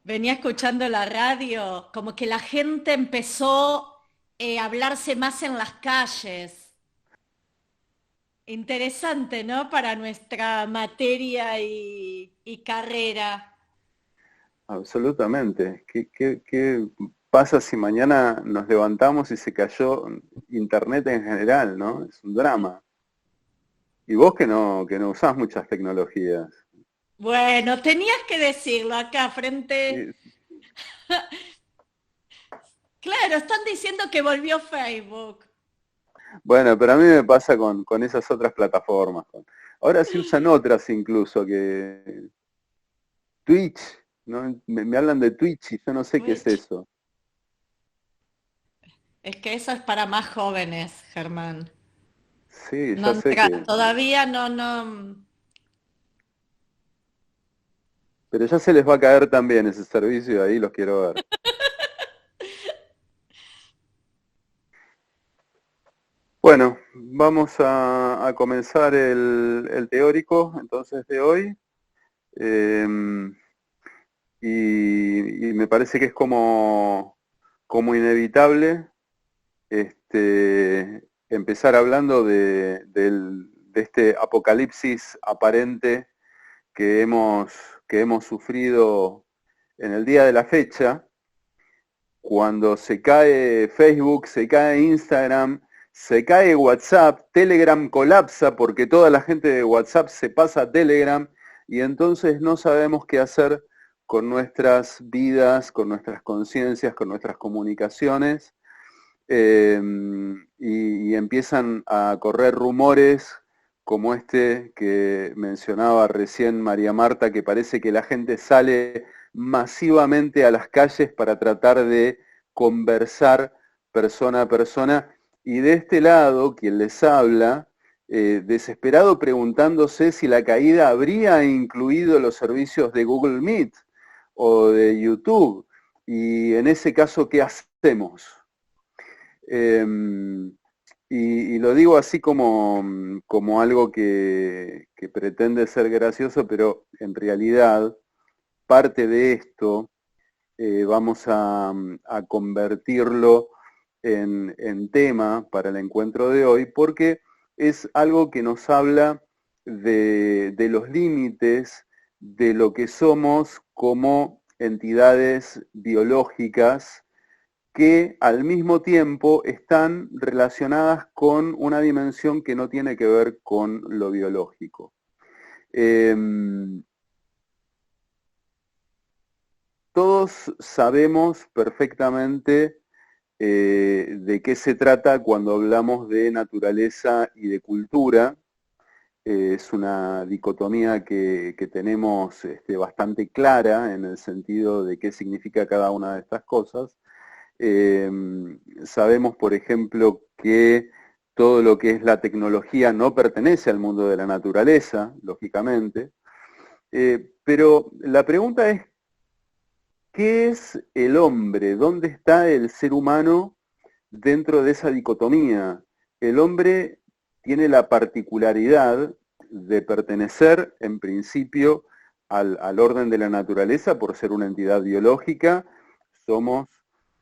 Venía escuchando la radio, como que la gente empezó a hablarse más en las calles. Interesante, ¿no? Para nuestra materia y carrera. Absolutamente. ¿Qué pasa si mañana nos levantamos y se cayó Internet en general, ¿no? Es un drama. Y vos que no usás muchas tecnologías. Bueno, tenías que decirlo acá frente. Y, Claro, están diciendo que volvió Facebook. bueno, pero a mí me pasa con esas otras plataformas. Ahora se usan otras incluso, que Twitch, ¿no? Me hablan de Twitch y yo no sé qué es Twitch. eso. Es que eso es para más jóvenes, Germán. Sí, No ya sé que... todavía no. Pero ya se les va a caer también ese servicio y ahí los quiero ver. Bueno, vamos a comenzar el teórico entonces de hoy. em, y me parece que es como inevitable empezar hablando de este apocalipsis aparente que hemos sufrido en el día de la fecha, cuando se cae Facebook, se cae Instagram, se cae WhatsApp, Telegram colapsa porque toda la gente de WhatsApp se pasa a Telegram y entonces no sabemos qué hacer con nuestras vidas, con nuestras conciencias, con nuestras comunicaciones. Y empiezan a correr rumores como este que mencionaba recién María Marta, que parece que la gente sale masivamente a las calles para tratar de conversar persona a persona. Y de este lado, quien les habla, desesperado preguntándose si la caída habría incluido los servicios de Google Meet o de YouTube. Y en ese caso, ¿qué hacemos? Eh, y lo digo así como algo que pretende ser gracioso, pero en realidad parte de esto vamos a convertirlo en tema para el encuentro de hoy, porque es algo que nos habla de los límites de lo que somos como entidades biológicas que al mismo tiempo están relacionadas con una dimensión que no tiene que ver con lo biológico. Eh, Todos sabemos perfectamente de qué se trata cuando hablamos de naturaleza y de cultura. Es una dicotomía que tenemos bastante clara en el sentido de qué significa cada una de estas cosas. Eh, Sabemos, por ejemplo, que todo lo que es la tecnología no pertenece al mundo de la naturaleza, lógicamente. Pero la pregunta es, ¿qué es el hombre? ¿Dónde está el ser humano dentro de esa dicotomía? El hombre tiene la particularidad de pertenecer, en principio, al orden de la naturaleza por ser una entidad biológica. Somos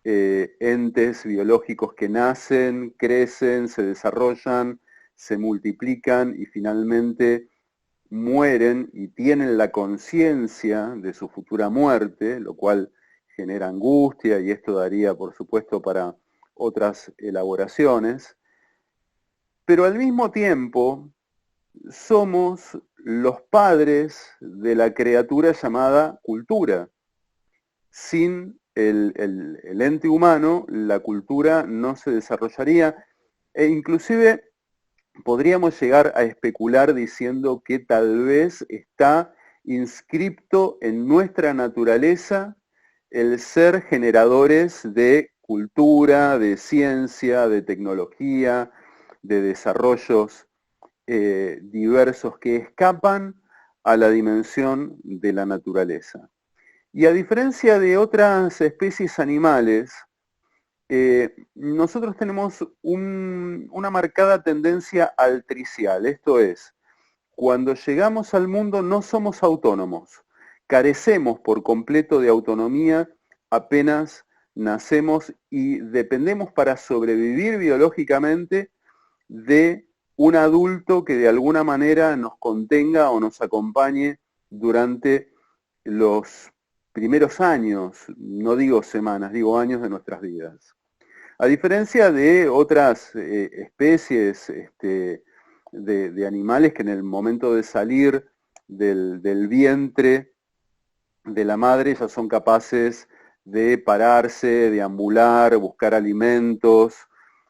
entes biológicos que nacen, crecen, se desarrollan, se multiplican y finalmente mueren y tienen la conciencia de su futura muerte, lo cual genera angustia y esto daría, por supuesto, para otras elaboraciones, pero al mismo tiempo somos los padres de la criatura llamada cultura. Sin el ente humano, la cultura no se desarrollaría e inclusive podríamos llegar a especular diciendo que tal vez está inscripto en nuestra naturaleza el ser generadores de cultura, de ciencia, de tecnología, de desarrollos diversos que escapan a la dimensión de la naturaleza. Y a diferencia de otras especies animales, nosotros tenemos una marcada tendencia altricial, esto es, cuando llegamos al mundo no somos autónomos, carecemos por completo de autonomía apenas nacemos y dependemos para sobrevivir biológicamente de un adulto que de alguna manera nos contenga o nos acompañe durante los primeros años, no digo semanas, digo años de nuestras vidas. A diferencia de otras especies de animales que en el momento de salir del vientre de la madre ya son capaces de pararse, de ambular, buscar alimentos,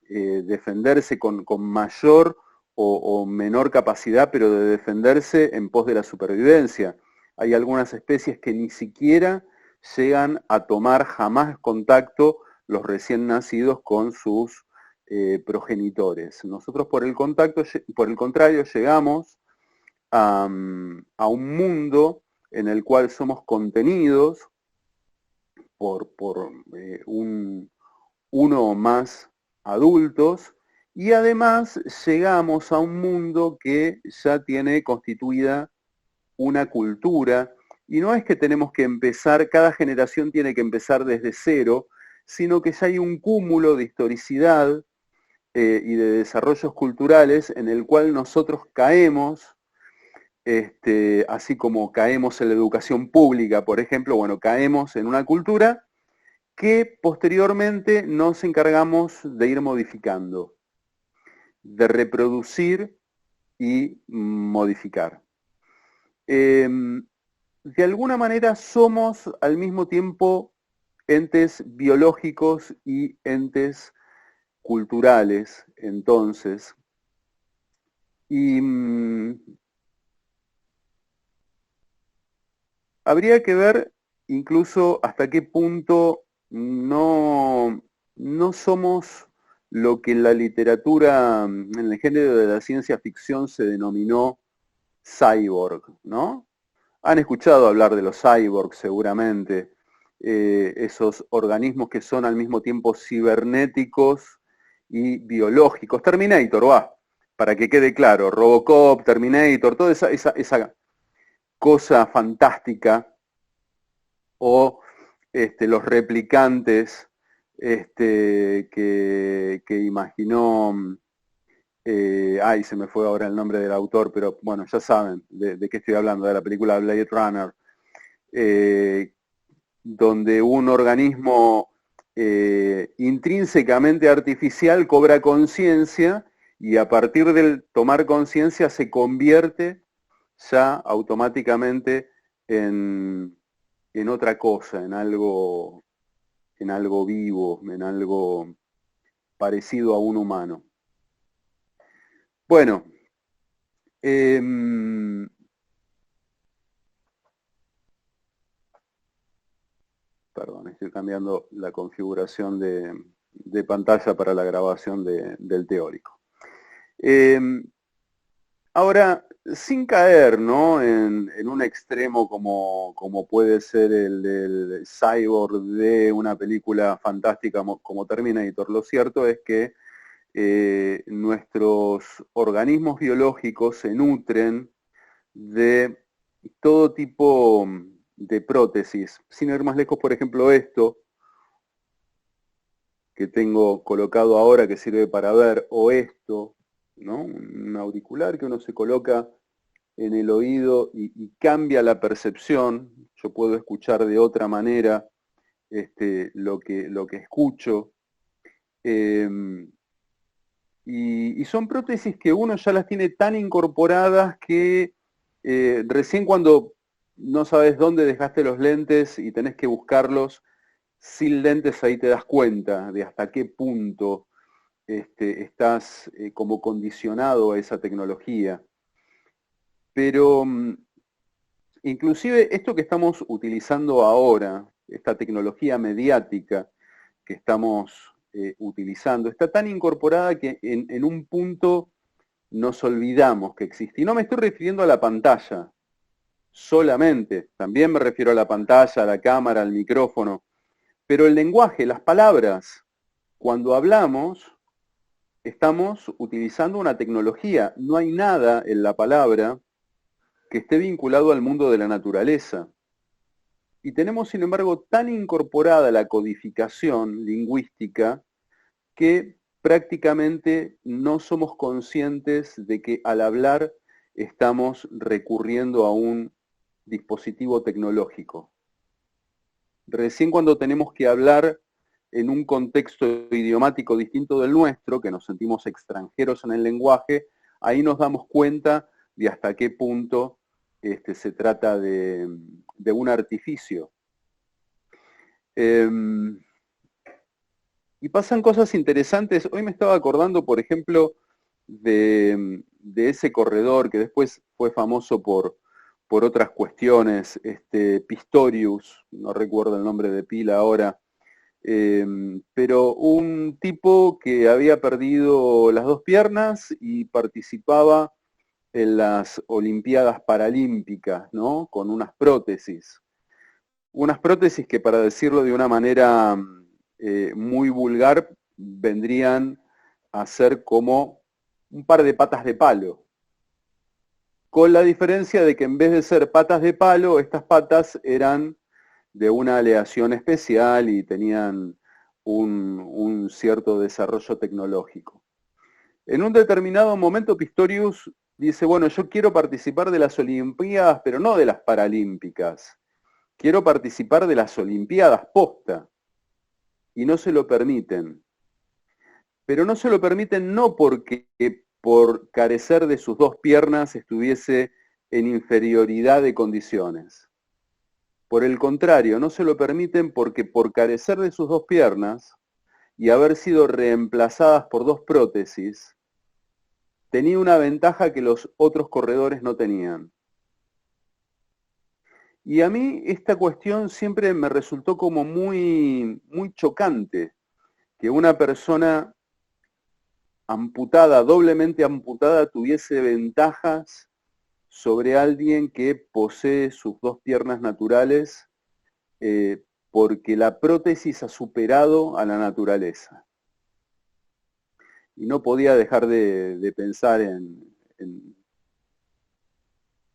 defenderse con mayor o menor capacidad, pero de defenderse en pos de la supervivencia. Hay algunas especies que ni siquiera llegan a tomar jamás contacto los recién nacidos con sus progenitores. Nosotros por el contrario llegamos a un mundo en el cual somos contenidos por uno o más adultos y además llegamos a un mundo que ya tiene constituida una cultura y no es que tenemos que empezar, cada generación tiene que empezar desde cero, sino que ya hay un cúmulo de historicidad y de desarrollos culturales en el cual nosotros caemos, así como caemos en la educación pública, por ejemplo, bueno, caemos en una cultura que posteriormente nos encargamos de ir modificando, de reproducir y modificar. De alguna manera somos al mismo tiempo entes biológicos y entes culturales, entonces. Y habría que ver incluso hasta qué punto no somos lo que en la literatura, en el género de la ciencia ficción se denominó cyborg, ¿no? Han escuchado hablar de los cyborgs seguramente, esos organismos que son al mismo tiempo cibernéticos y biológicos. Terminator, va, para que quede claro, Robocop, Terminator, toda esa cosa fantástica, o los replicantes que imaginó, se me fue ahora el nombre del autor, pero bueno, ya saben de qué estoy hablando, de la película Blade Runner, donde un organismo intrínsecamente artificial cobra conciencia y a partir del tomar conciencia se convierte ya automáticamente en otra cosa, en algo vivo, en algo parecido a un humano. Bueno, perdón, estoy cambiando la configuración de pantalla para la grabación del teórico. Ahora, sin caer, ¿no?, en un extremo como puede ser el cyborg de una película fantástica como Terminator, lo cierto es que nuestros organismos biológicos se nutren de todo tipo de prótesis. Sin ir más lejos, por ejemplo, esto que tengo colocado ahora que sirve para ver, o esto, ¿no?, un auricular que uno se coloca en el oído y cambia la percepción. Yo puedo escuchar de otra manera lo que escucho. Y son prótesis que uno ya las tiene tan incorporadas que recién cuando no sabes dónde dejaste los lentes y tenés que buscarlos, sin lentes ahí te das cuenta de hasta qué punto estás como condicionado a esa tecnología. Pero inclusive esto que estamos utilizando ahora, esta tecnología mediática que estamos utilizando, está tan incorporada que en un punto nos olvidamos que existe. Y no me estoy refiriendo a la pantalla solamente, también me refiero a la pantalla, a la cámara, al micrófono, pero el lenguaje, las palabras, cuando hablamos, estamos utilizando una tecnología. No hay nada en la palabra que esté vinculado al mundo de la naturaleza. y tenemos, sin embargo, tan incorporada la codificación lingüística que prácticamente no somos conscientes de que al hablar estamos recurriendo a un dispositivo tecnológico. Recién cuando tenemos que hablar en un contexto idiomático distinto del nuestro, que nos sentimos extranjeros en el lenguaje, ahí nos damos cuenta de hasta qué punto se trata de un artificio. Y pasan cosas interesantes. Hoy me estaba acordando, por ejemplo, de ese corredor que después fue famoso por otras cuestiones, Pistorius, no recuerdo el nombre de pila ahora, pero un tipo que había perdido las dos piernas y participaba en las Olimpiadas Paralímpicas, ¿no? Con unas prótesis. Unas prótesis que, para decirlo de una manera muy vulgar, vendrían a ser como un par de patas de palo. Con la diferencia de que en vez de ser patas de palo, estas patas eran de una aleación especial y tenían un cierto desarrollo tecnológico. En un determinado momento Pistorius dice, bueno, yo quiero participar de las Olimpiadas, pero no de las Paralímpicas. Quiero participar de las Olimpiadas posta. Y no se lo permiten. Pero no se lo permiten no porque por carecer de sus dos piernas estuviese en inferioridad de condiciones. Por el contrario, no se lo permiten porque por carecer de sus dos piernas y haber sido reemplazadas por dos prótesis, tenía una ventaja que los otros corredores no tenían. Y a mí esta cuestión siempre me resultó como muy, muy chocante, que una persona amputada, doblemente amputada, tuviese ventajas sobre alguien que posee sus dos piernas naturales, porque la prótesis ha superado a la naturaleza. Y no podía dejar de pensar en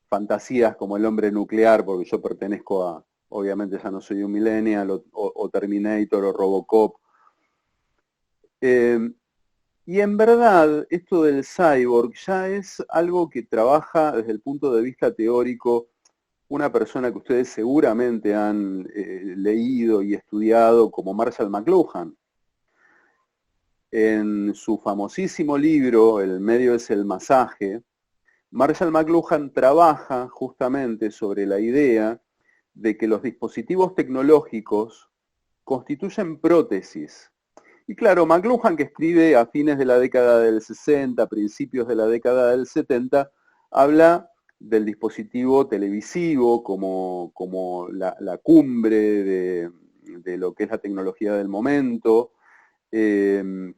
fantasías como el hombre nuclear, porque yo pertenezco a, obviamente ya no soy un millennial, o Terminator o Robocop. Y en verdad, esto del cyborg ya es algo que trabaja desde el punto de vista teórico una persona que ustedes seguramente han leído y estudiado como Marshall McLuhan. En su famosísimo libro, El medio es el masaje, Marshall McLuhan trabaja justamente sobre la idea de que los dispositivos tecnológicos constituyen prótesis. Y claro, McLuhan, que escribe a fines de la década del 60, principios de la década del 70, habla del dispositivo televisivo como la cumbre de lo que es la tecnología del momento,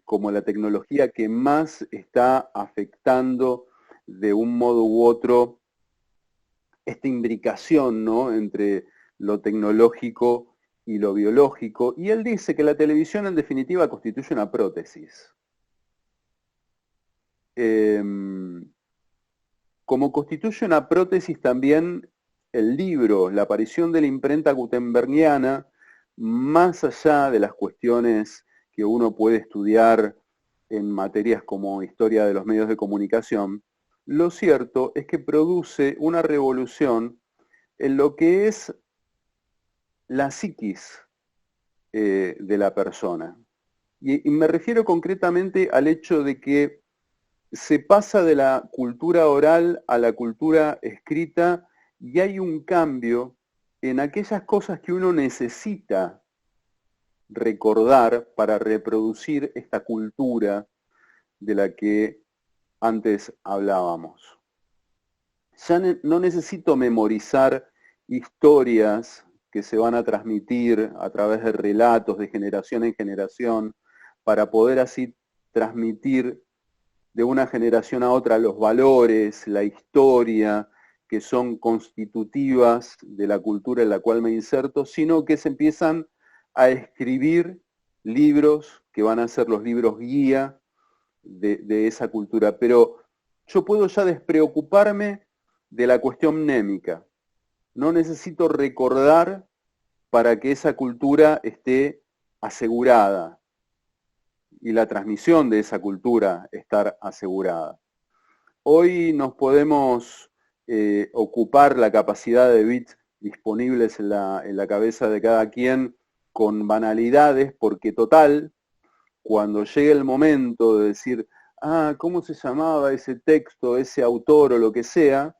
como la tecnología que más está afectando de un modo u otro esta imbricación, ¿no?, entre lo tecnológico y lo biológico, y él dice que la televisión en definitiva constituye una prótesis. Como constituye una prótesis también el libro, la aparición de la imprenta gutenbergiana, más allá de las cuestiones que uno puede estudiar en materias como historia de los medios de comunicación, lo cierto es que produce una revolución en lo que es la psiquis de la persona. Y me refiero concretamente al hecho de que se pasa de la cultura oral a la cultura escrita y hay un cambio en aquellas cosas que uno necesita recordar para reproducir esta cultura de la que antes hablábamos. Ya no necesito memorizar historias que se van a transmitir a través de relatos de generación en generación para poder así transmitir de una generación a otra los valores, la historia, que son constitutivas de la cultura en la cual me inserto, sino que se empiezan a escribir libros que van a ser los libros guía de esa cultura. Pero yo puedo ya despreocuparme de la cuestión mnémica. No necesito recordar para que esa cultura esté asegurada y la transmisión de esa cultura estar asegurada. Hoy nos podemos ocupar la capacidad de bits disponibles en la cabeza de cada quien con banalidades, porque total, cuando llegue el momento de decir, ¿cómo se llamaba ese texto, ese autor o lo que sea?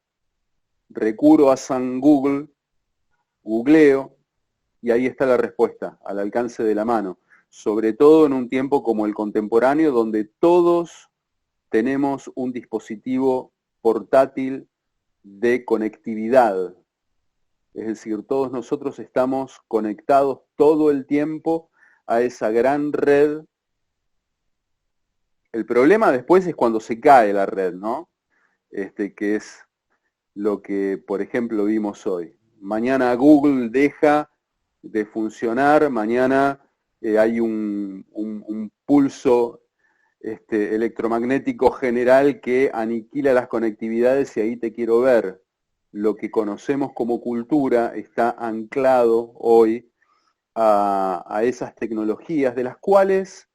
Recurro a San Google, googleo, y ahí está la respuesta, al alcance de la mano. Sobre todo en un tiempo como el contemporáneo, donde todos tenemos un dispositivo portátil de conectividad. Es decir, todos nosotros estamos conectados todo el tiempo a esa gran red. El problema después es cuando se cae la red, ¿no? Que es lo que, por ejemplo, vimos hoy. Mañana Google deja de funcionar, mañana hay un pulso electromagnético general que aniquila las conectividades y ahí te quiero ver. Lo que conocemos como cultura está anclado hoy a esas tecnologías de las cuales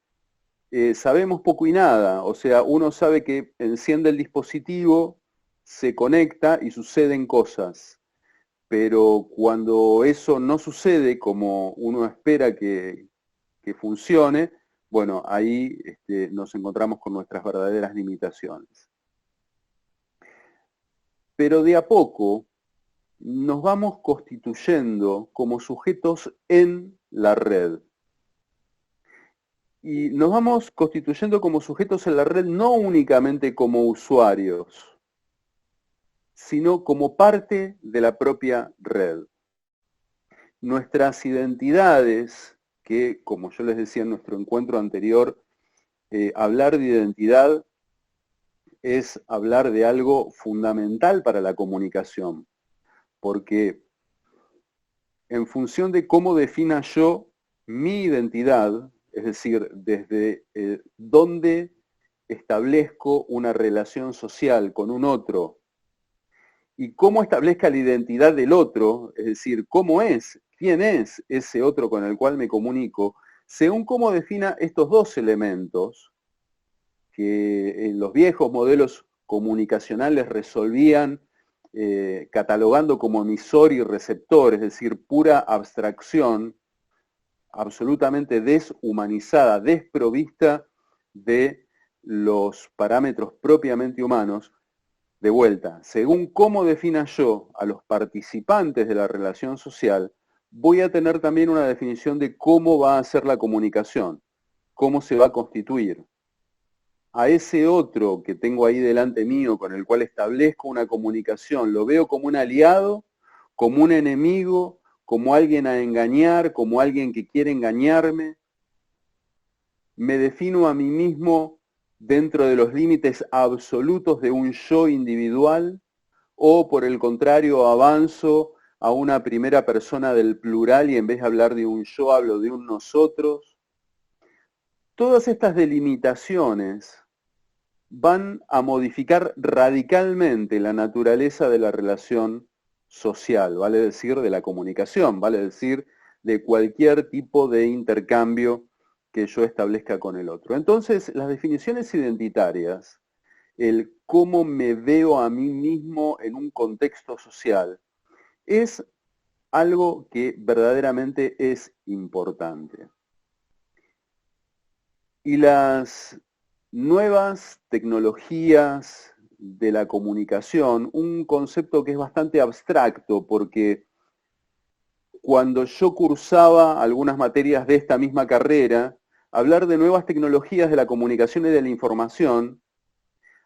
sabemos poco y nada. O sea, uno sabe que enciende el dispositivo, se conecta y suceden cosas. Pero cuando eso no sucede como uno espera que funcione, bueno, ahí nos encontramos con nuestras verdaderas limitaciones. Pero de a poco nos vamos constituyendo como sujetos en la red. Y nos vamos constituyendo como sujetos en la red no únicamente como usuarios, sino como parte de la propia red. Nuestras identidades, que como yo les decía en nuestro encuentro anterior, hablar de identidad es hablar de algo fundamental para la comunicación, porque en función de cómo defina yo mi identidad, es decir, desde dónde establezco una relación social con un otro y cómo establezca la identidad del otro, es decir, cómo es, quién es ese otro con el cual me comunico, según cómo defina estos dos elementos que en los viejos modelos comunicacionales resolvían catalogando como emisor y receptor, es decir, pura abstracción, absolutamente deshumanizada, desprovista de los parámetros propiamente humanos. De vuelta, según cómo defina yo a los participantes de la relación social, voy a tener también una definición de cómo va a ser la comunicación, cómo se va a constituir. A ese otro que tengo ahí delante mío, con el cual establezco una comunicación, lo veo como un aliado, como un enemigo, como alguien a engañar, como alguien que quiere engañarme. Me defino a mí mismo dentro de los límites absolutos de un yo individual, o por el contrario avanzo a una primera persona del plural y en vez de hablar de un yo hablo de un nosotros. Todas estas delimitaciones van a modificar radicalmente la naturaleza de la relación social, vale decir, de la comunicación, vale decir, de cualquier tipo de intercambio que yo establezca con el otro. Entonces, las definiciones identitarias, el cómo me veo a mí mismo en un contexto social, es algo que verdaderamente es importante. Y las nuevas tecnologías de la comunicación, un concepto que es bastante abstracto, porque cuando yo cursaba algunas materias de esta misma carrera, hablar de nuevas tecnologías de la comunicación y de la información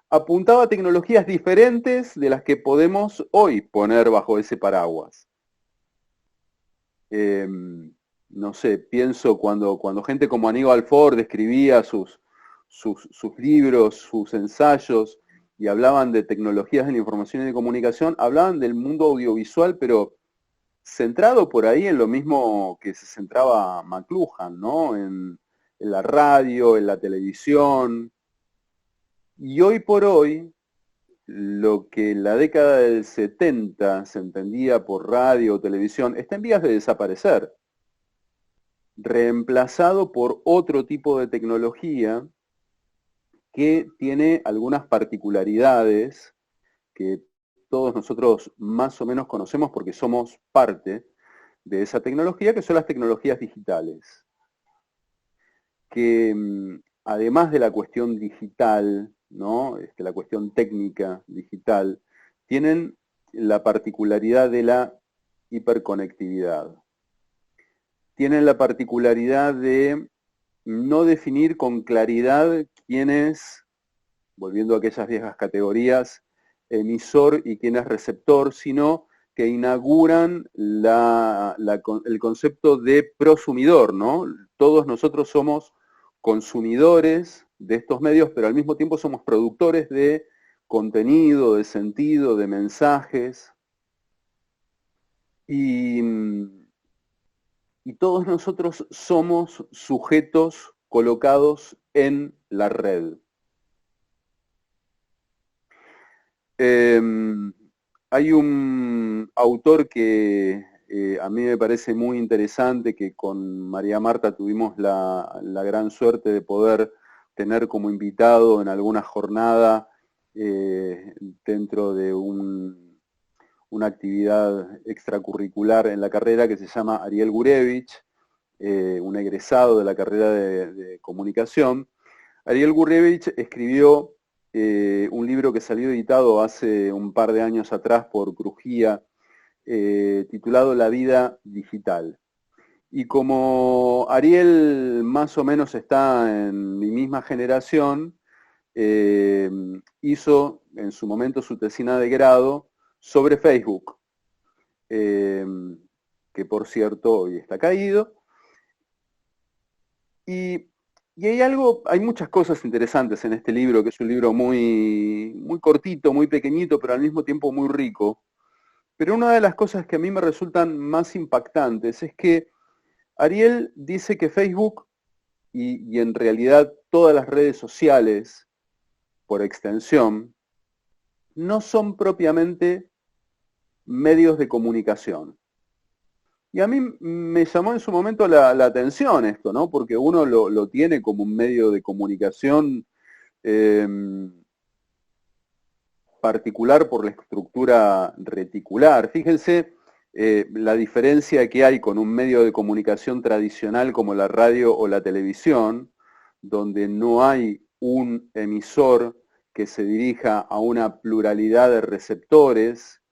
apuntaba a tecnologías diferentes de las que podemos hoy poner bajo ese paraguas. No sé, pienso cuando gente como Aníbal Ford escribía sus libros, sus ensayos, y hablaban de tecnologías de la información y de comunicación, hablaban del mundo audiovisual, pero centrado por ahí en lo mismo que se centraba McLuhan, ¿no? En la radio, en la televisión. Y hoy por hoy, lo que en la década del 70 se entendía por radio o televisión está en vías de desaparecer, reemplazado por otro tipo de tecnología que tiene algunas particularidades que todos nosotros más o menos conocemos porque somos parte de esa tecnología, que son las tecnologías digitales. Que además de la cuestión digital, ¿no? La cuestión técnica digital, tienen la particularidad de la hiperconectividad. Tienen la particularidad de no definir con claridad quién es, volviendo a aquellas viejas categorías, emisor y quién es receptor, sino que inauguran el concepto de prosumidor, ¿no? Todos nosotros somos consumidores de estos medios, pero al mismo tiempo somos productores de contenido, de sentido, de mensajes. Y todos nosotros somos sujetos colocados en la red. Hay un autor que a mí me parece muy interesante, que con María Marta tuvimos la gran suerte de poder tener como invitado en alguna jornada dentro de una actividad extracurricular en la carrera, que se llama Ariel Gurevich, un egresado de la carrera de comunicación. Ariel Gurevich escribió un libro que salió editado hace un par de años atrás por Crujía, titulado La vida digital. Y como Ariel más o menos está en mi misma generación, hizo en su momento su tesina de grado sobre Facebook, que por cierto hoy está caído. Y hay muchas cosas interesantes en este libro, que es un libro muy, muy cortito, muy pequeñito, pero al mismo tiempo muy rico. Pero una de las cosas que a mí me resultan más impactantes es que Ariel dice que Facebook y en realidad todas las redes sociales, por extensión, no son propiamente medios de comunicación. Y a mí me llamó en su momento la atención esto, ¿no? Porque uno lo tiene como un medio de comunicación particular por la estructura reticular. Fíjense la diferencia que hay con un medio de comunicación tradicional como la radio o la televisión, donde no hay un emisor que se dirija a una pluralidad de receptores,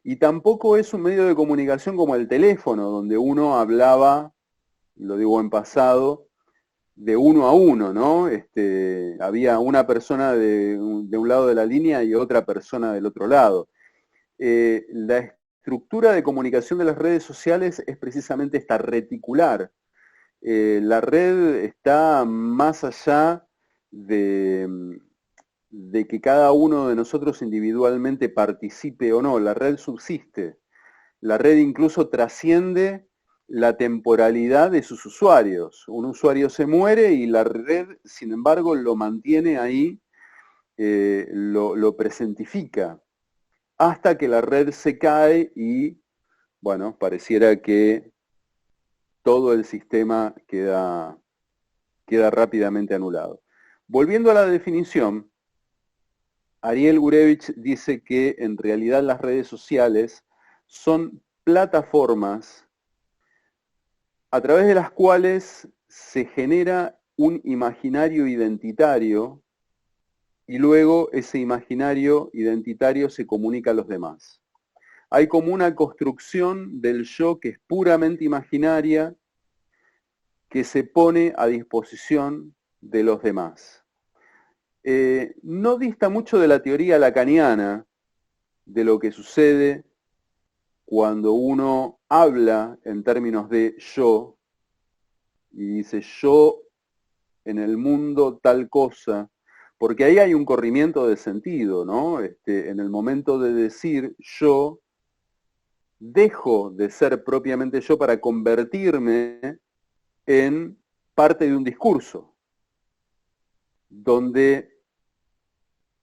y tampoco es un medio de comunicación como el teléfono, donde uno hablaba, lo digo en pasado, de uno a uno, ¿no? Había una persona de un lado de la línea y otra persona del otro lado. La estructura de comunicación de las redes sociales es precisamente esta reticular. La red está más allá de que cada uno de nosotros individualmente participe o no. La red subsiste. La red incluso trasciende la temporalidad de sus usuarios. Un usuario se muere y la red, sin embargo, lo mantiene ahí, lo presentifica, hasta que la red se cae y, bueno, pareciera que todo el sistema queda rápidamente anulado. Volviendo a la definición, Ariel Gurevich dice que en realidad las redes sociales son plataformas a través de las cuales se genera un imaginario identitario y luego ese imaginario identitario se comunica a los demás. Hay como una construcción del yo que es puramente imaginaria, que se pone a disposición de los demás. No dista mucho de la teoría lacaniana de lo que sucede cuando uno habla en términos de yo y dice yo en el mundo tal cosa, porque ahí hay un corrimiento de sentido, ¿no? En el momento de decir yo, dejo de ser propiamente yo para convertirme en parte de un discurso, donde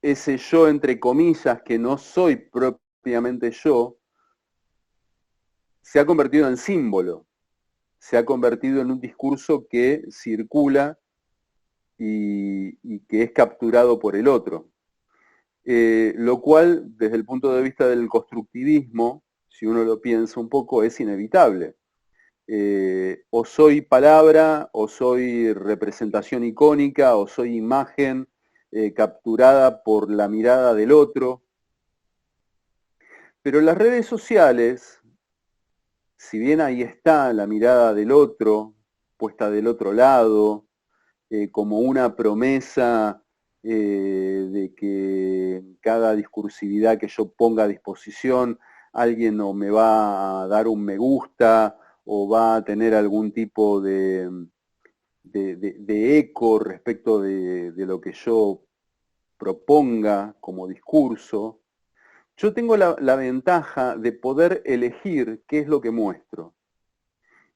ese yo, entre comillas, que no soy propiamente yo, se ha convertido en símbolo, se ha convertido en un discurso que circula y que es capturado por el otro. Lo cual, desde el punto de vista del constructivismo, si uno lo piensa un poco, es inevitable. O soy palabra, o soy representación icónica, o soy imagen capturada por la mirada del otro. Pero las redes sociales, si bien ahí está la mirada del otro, puesta del otro lado, como una promesa de que cada discursividad que yo ponga a disposición, alguien o me va a dar un me gusta o va a tener algún tipo de eco respecto de lo que yo proponga como discurso. Yo tengo la ventaja de poder elegir qué es lo que muestro.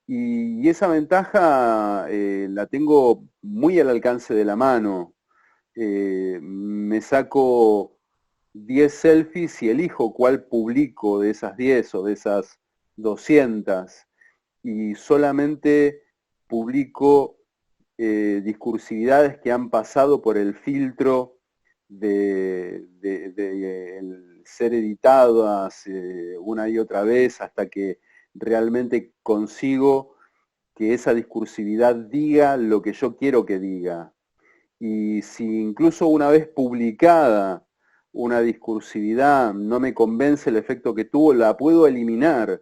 Y esa ventaja la tengo muy al alcance de la mano. Me saco 10 selfies y elijo cuál publico de esas 10 o de esas 200. Y solamente publico discursividades que han pasado por el filtro de el ser editadas una y otra vez hasta que realmente consigo que esa discursividad diga lo que yo quiero que diga. Y si incluso una vez publicada una discursividad no me convence el efecto que tuvo, la puedo eliminar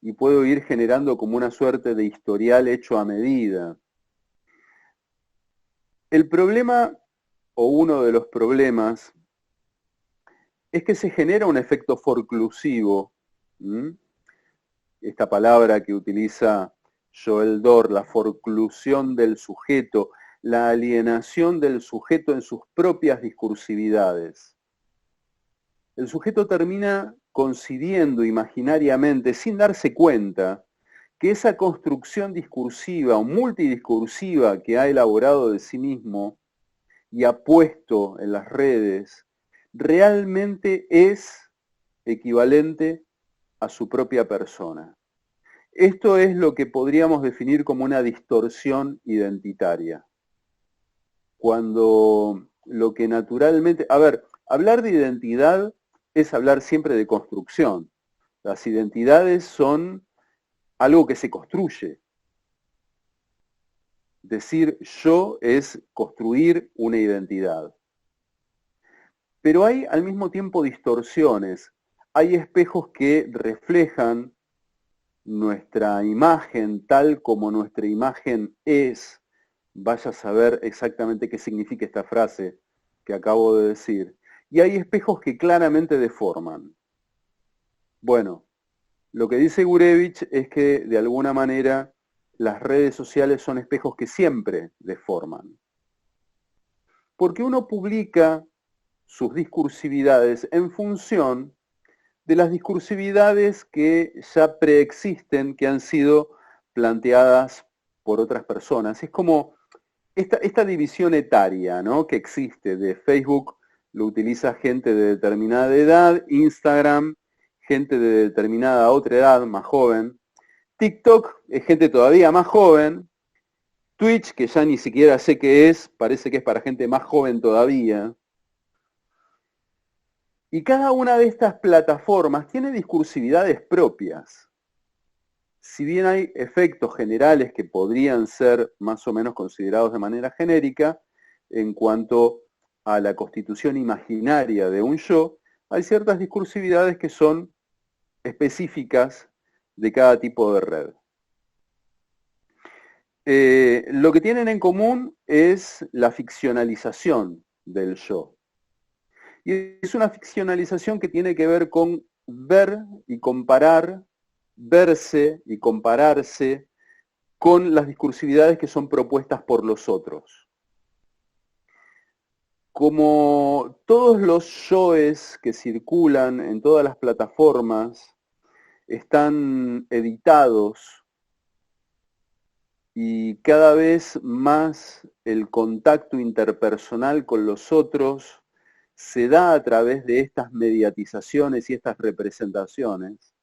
y puedo ir generando como una suerte de historial hecho a medida. El problema, o uno de los problemas, es que se genera un efecto forclusivo. Esta palabra que utiliza Joel Dor, la forclusión del sujeto, la alienación del sujeto en sus propias discursividades. El sujeto termina concibiendo imaginariamente, sin darse cuenta, que esa construcción discursiva o multidiscursiva que ha elaborado de sí mismo y ha puesto en las redes, realmente es equivalente a su propia persona. Esto es lo que podríamos definir como una distorsión identitaria. Cuando lo que naturalmente... A ver, hablar de identidad es hablar siempre de construcción. Las identidades son algo que se construye. Decir yo es construir una identidad. Pero hay al mismo tiempo distorsiones. Hay espejos que reflejan nuestra imagen tal como nuestra imagen es. Vaya a saber exactamente qué significa esta frase que acabo de decir. Y hay espejos que claramente deforman. Bueno, lo que dice Gurevich es que de alguna manera las redes sociales son espejos que siempre deforman. Porque uno publica sus discursividades en función de las discursividades que ya preexisten, que han sido planteadas por otras personas. Es como esta división etaria, ¿no?, que existe de Facebook, lo utiliza gente de determinada edad, Instagram, gente de determinada otra edad, más joven, TikTok es gente todavía más joven, Twitch, que ya ni siquiera sé qué es, parece que es para gente más joven todavía. Y cada una de estas plataformas tiene discursividades propias. Si bien hay efectos generales que podrían ser más o menos considerados de manera genérica, en cuanto a la constitución imaginaria de un yo, hay ciertas discursividades que son específicas de cada tipo de red. Lo que tienen en común es la ficcionalización del yo. Y es una ficcionalización que tiene que ver con ver y comparar, verse y compararse con las discursividades que son propuestas por los otros. Como todos los yoes que circulan en todas las plataformas están editados y cada vez más el contacto interpersonal con los otros se da a través de estas mediatizaciones y estas representaciones,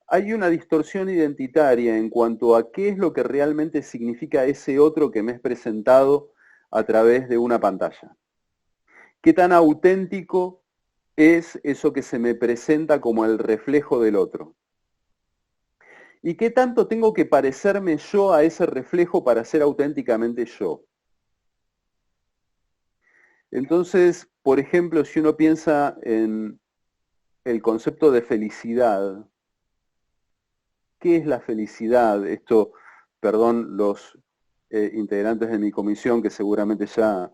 hay una distorsión identitaria en cuanto a qué es lo que realmente significa ese otro que me es presentado a través de una pantalla. ¿Qué tan auténtico es eso que se me presenta como el reflejo del otro? ¿Y qué tanto tengo que parecerme yo a ese reflejo para ser auténticamente yo? Entonces, por ejemplo, si uno piensa en el concepto de felicidad, ¿qué es la felicidad? Esto, perdón, los integrantes de mi comisión, que seguramente ya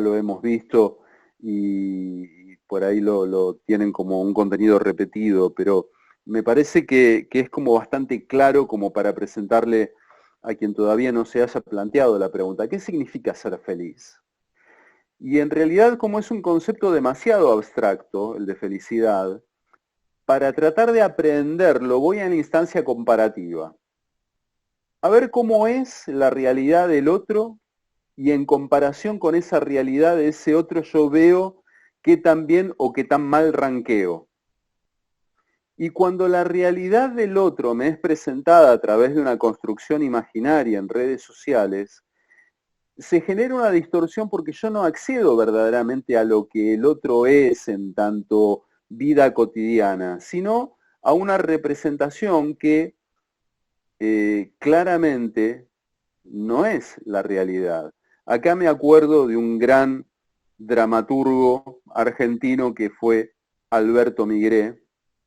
lo hemos visto y por ahí lo tienen como un contenido repetido, pero me parece que es como bastante claro como para presentarle a quien todavía no se haya planteado la pregunta, ¿qué significa ser feliz? Y en realidad, como es un concepto demasiado abstracto, el de felicidad, para tratar de aprenderlo voy a la instancia comparativa. A ver cómo es la realidad del otro y en comparación con esa realidad de ese otro yo veo qué tan bien o qué tan mal ranqueo. Y cuando la realidad del otro me es presentada a través de una construcción imaginaria en redes sociales, se genera una distorsión porque yo no accedo verdaderamente a lo que el otro es en tanto vida cotidiana, sino a una representación que claramente no es la realidad. Acá me acuerdo de un gran dramaturgo argentino que fue Alberto Migré,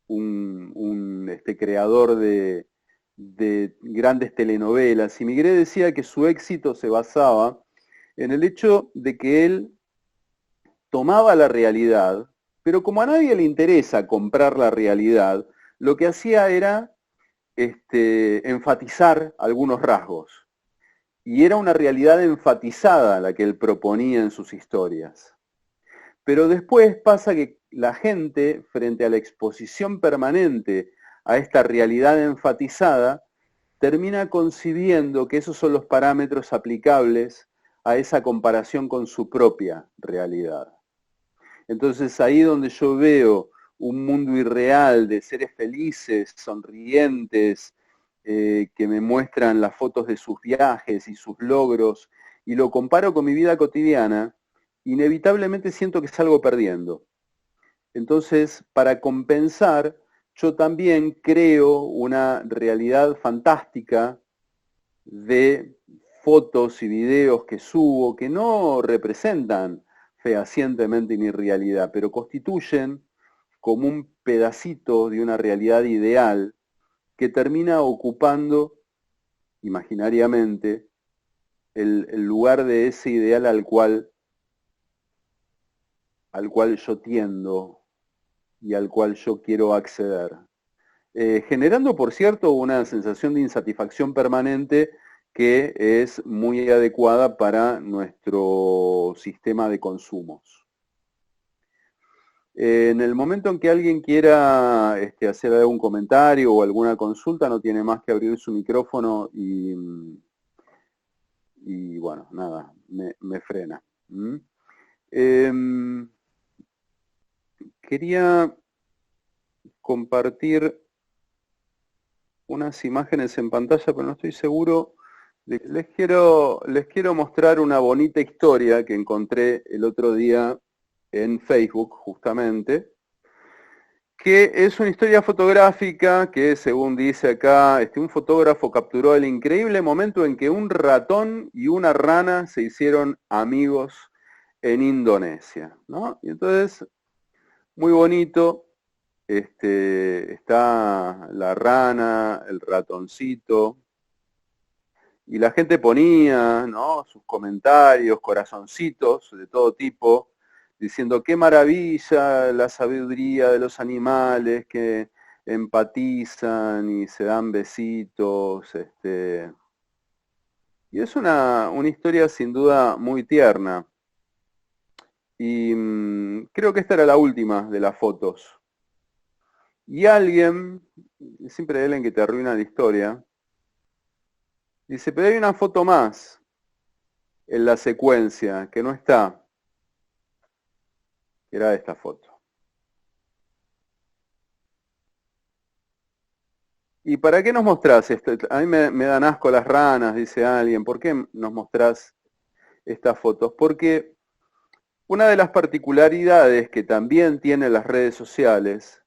un creador de grandes telenovelas, y Migré decía que su éxito se basaba en el hecho de que él tomaba la realidad, pero como a nadie le interesa comprar la realidad, lo que hacía era enfatizar algunos rasgos. Y era una realidad enfatizada la que él proponía en sus historias. Pero después pasa que la gente, frente a la exposición permanente a esta realidad enfatizada, termina concibiendo que esos son los parámetros aplicables a esa comparación con su propia realidad. Entonces ahí donde yo veo un mundo irreal de seres felices, sonrientes, que me muestran las fotos de sus viajes y sus logros, y lo comparo con mi vida cotidiana, inevitablemente siento que salgo perdiendo. Entonces, para compensar, yo también creo una realidad fantástica de fotos y videos que subo que no representan fehacientemente mi realidad, pero constituyen como un pedacito de una realidad ideal que termina ocupando imaginariamente el lugar de ese ideal al cual yo tiendo y al cual yo quiero acceder. Generando, por cierto, una sensación de insatisfacción permanente que es muy adecuada para nuestro sistema de consumos. En el momento en que alguien quiera hacer algún comentario o alguna consulta, no tiene más que abrir su micrófono y bueno, nada, me frena. Quería compartir unas imágenes en pantalla, pero no estoy seguro. Les quiero mostrar una bonita historia que encontré el otro día en Facebook, justamente, que es una historia fotográfica que, según dice acá, un fotógrafo capturó el increíble momento en que un ratón y una rana se hicieron amigos en Indonesia, ¿no? Y entonces, muy bonito, está la rana, el ratoncito, y la gente ponía, ¿no?, sus comentarios, corazoncitos de todo tipo, diciendo qué maravilla la sabiduría de los animales que empatizan y se dan besitos. Y es una historia sin duda muy tierna. Y creo que esta era la última de las fotos. Y alguien, siempre hay alguien que te arruina la historia, dice, pero hay una foto más en la secuencia que no está. Era esta foto. ¿Y para qué nos mostrás esto? A mí me dan asco las ranas, dice alguien. ¿Por qué nos mostrás estas fotos? Porque una de las particularidades que también tienen las redes sociales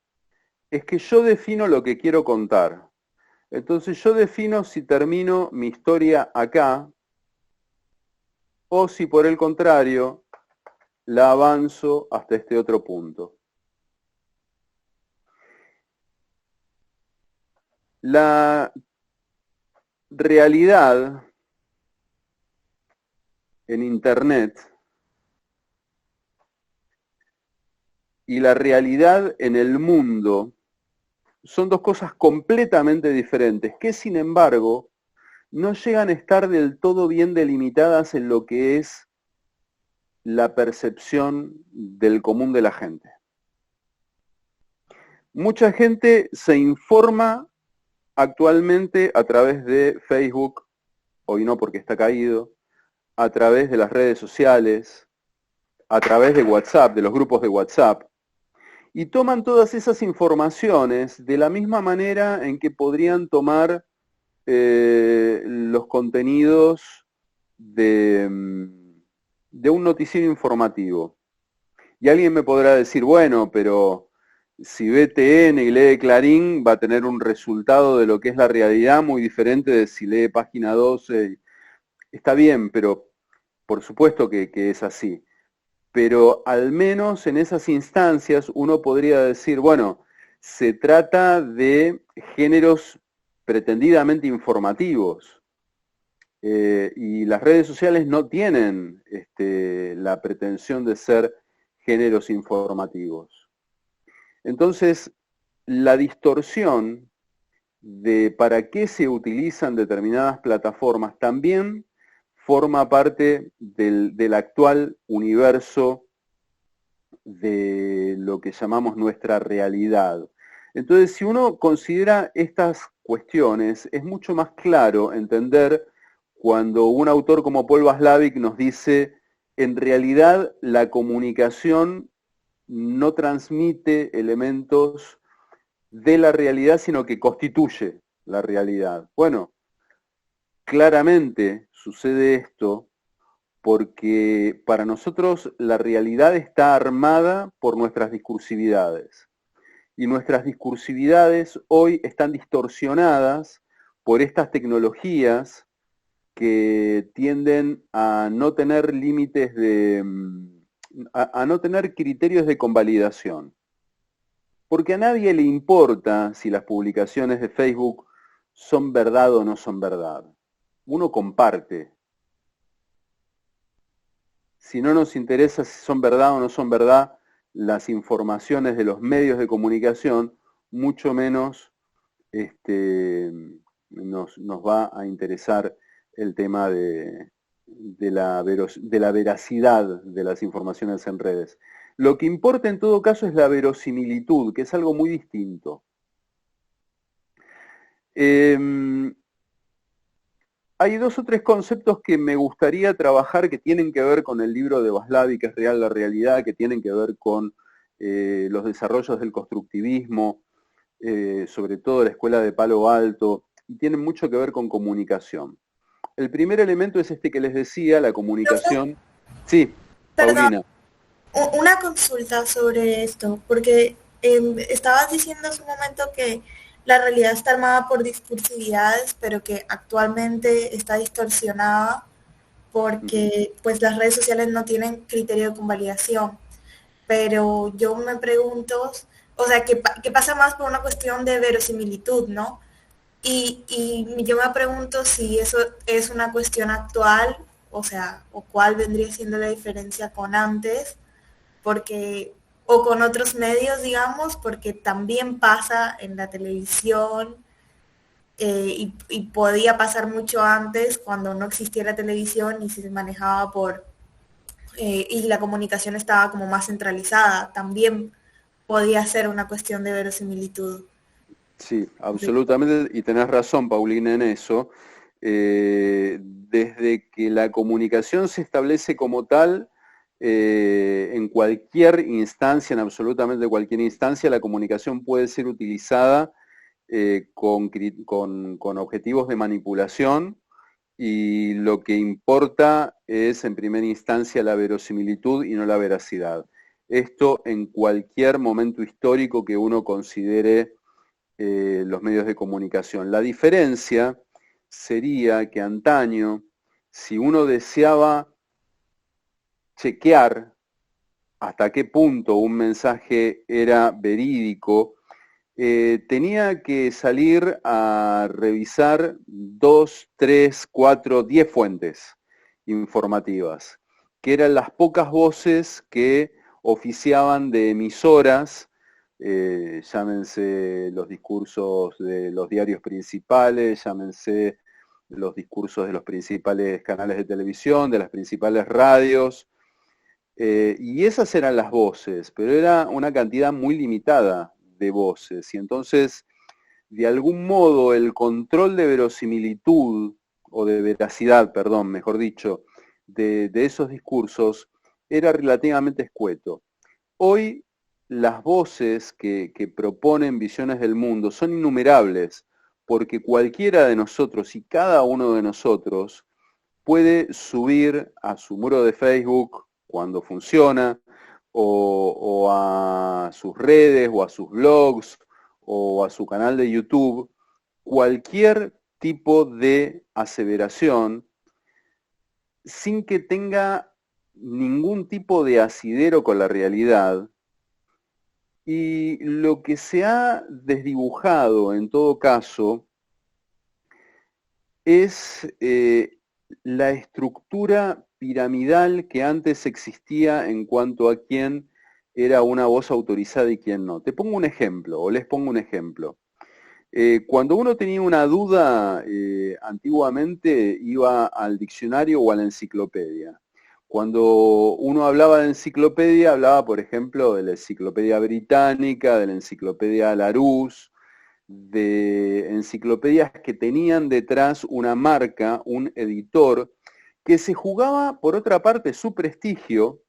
es que yo defino lo que quiero contar. Entonces yo defino si termino mi historia acá o si por el contrario la avanzo hasta este otro punto. La realidad en Internet y la realidad en el mundo son dos cosas completamente diferentes, que sin embargo no llegan a estar del todo bien delimitadas en lo que es la percepción del común de la gente. Mucha gente se informa actualmente a través de Facebook, hoy no porque está caído, a través de las redes sociales, a través de WhatsApp, de los grupos de WhatsApp, y toman todas esas informaciones de la misma manera en que podrían tomar los contenidos de un noticiero informativo. Y alguien me podrá decir, bueno, pero si ve TN y lee Clarín, va a tener un resultado de lo que es la realidad muy diferente de si lee Página 12. Está bien, pero por supuesto que es así. Pero al menos en esas instancias uno podría decir, bueno, se trata de géneros pretendidamente informativos. Y las redes sociales no tienen la pretensión de ser géneros informativos. Entonces, la distorsión de para qué se utilizan determinadas plataformas también forma parte del actual universo de lo que llamamos nuestra realidad. Entonces, si uno considera estas cuestiones, es mucho más claro entender cuando un autor como Paul Watzlawick nos dice, en realidad la comunicación no transmite elementos de la realidad, sino que constituye la realidad. Bueno, claramente sucede esto porque para nosotros la realidad está armada por nuestras discursividades. Y nuestras discursividades hoy están distorsionadas por estas tecnologías que tienden a no tener límites a no tener criterios de convalidación. Porque a nadie le importa si las publicaciones de Facebook son verdad o no son verdad. Uno comparte. Si no nos interesa si son verdad o no son verdad las informaciones de los medios de comunicación, mucho menos nos va a interesar el tema de la veracidad de las informaciones en redes. Lo que importa en todo caso es la verosimilitud, que es algo muy distinto. Hay dos o tres conceptos que me gustaría trabajar que tienen que ver con el libro de Watzlawick, que es Real la Realidad, que tienen que ver con los desarrollos del constructivismo, sobre todo la escuela de Palo Alto, y tienen mucho que ver con comunicación. El primer elemento es este que les decía, la comunicación. Sí, Perdón, Paulina. una consulta sobre esto, porque estabas diciendo hace un momento que la realidad está armada por discursividades, pero que actualmente está distorsionada porque pues las redes sociales no tienen criterio de convalidación. Pero yo me pregunto, o sea, que pasa más por una cuestión de verosimilitud, ¿no? Y yo me pregunto si eso es una cuestión actual, o sea, o cuál vendría siendo la diferencia con antes, porque, o con otros medios, digamos, porque también pasa en la televisión y podía pasar mucho antes cuando no existía la televisión y se manejaba y la comunicación estaba como más centralizada. También podía ser una cuestión de verosimilitud. Sí, absolutamente, y tenés razón, Paulina, en eso. Desde que la comunicación se establece como tal, en cualquier instancia, en absolutamente cualquier instancia, la comunicación puede ser utilizada con objetivos de manipulación, y lo que importa es en primera instancia la verosimilitud y no la veracidad. Esto en cualquier momento histórico que uno considere los medios de comunicación. La diferencia sería que antaño, si uno deseaba chequear hasta qué punto un mensaje era verídico, tenía que salir a revisar 2, 3, 4, 10 fuentes informativas, que eran las pocas voces que oficiaban de emisoras, llámense los discursos de los diarios principales, llámense los discursos de los principales canales de televisión, de las principales radios, y esas eran las voces, pero era una cantidad muy limitada de voces, y entonces, de algún modo, el control de verosimilitud, o de veracidad, perdón, mejor dicho, de esos discursos, era relativamente escueto. Hoy, las voces que proponen visiones del mundo son innumerables, porque cualquiera de nosotros y cada uno de nosotros puede subir a su muro de Facebook cuando funciona, o a sus redes, o a sus blogs, o a su canal de YouTube, cualquier tipo de aseveración sin que tenga ningún tipo de asidero con la realidad. Y lo que se ha desdibujado en todo caso es la estructura piramidal que antes existía en cuanto a quién era una voz autorizada y quién no. Te pongo un ejemplo, o les pongo un ejemplo. Cuando uno tenía una duda, antiguamente iba al diccionario o a la enciclopedia. Cuando uno hablaba de enciclopedia, hablaba, por ejemplo, de la Enciclopedia Británica, de la Enciclopedia Larousse, de enciclopedias que tenían detrás una marca, un editor, que se jugaba, por otra parte, su prestigio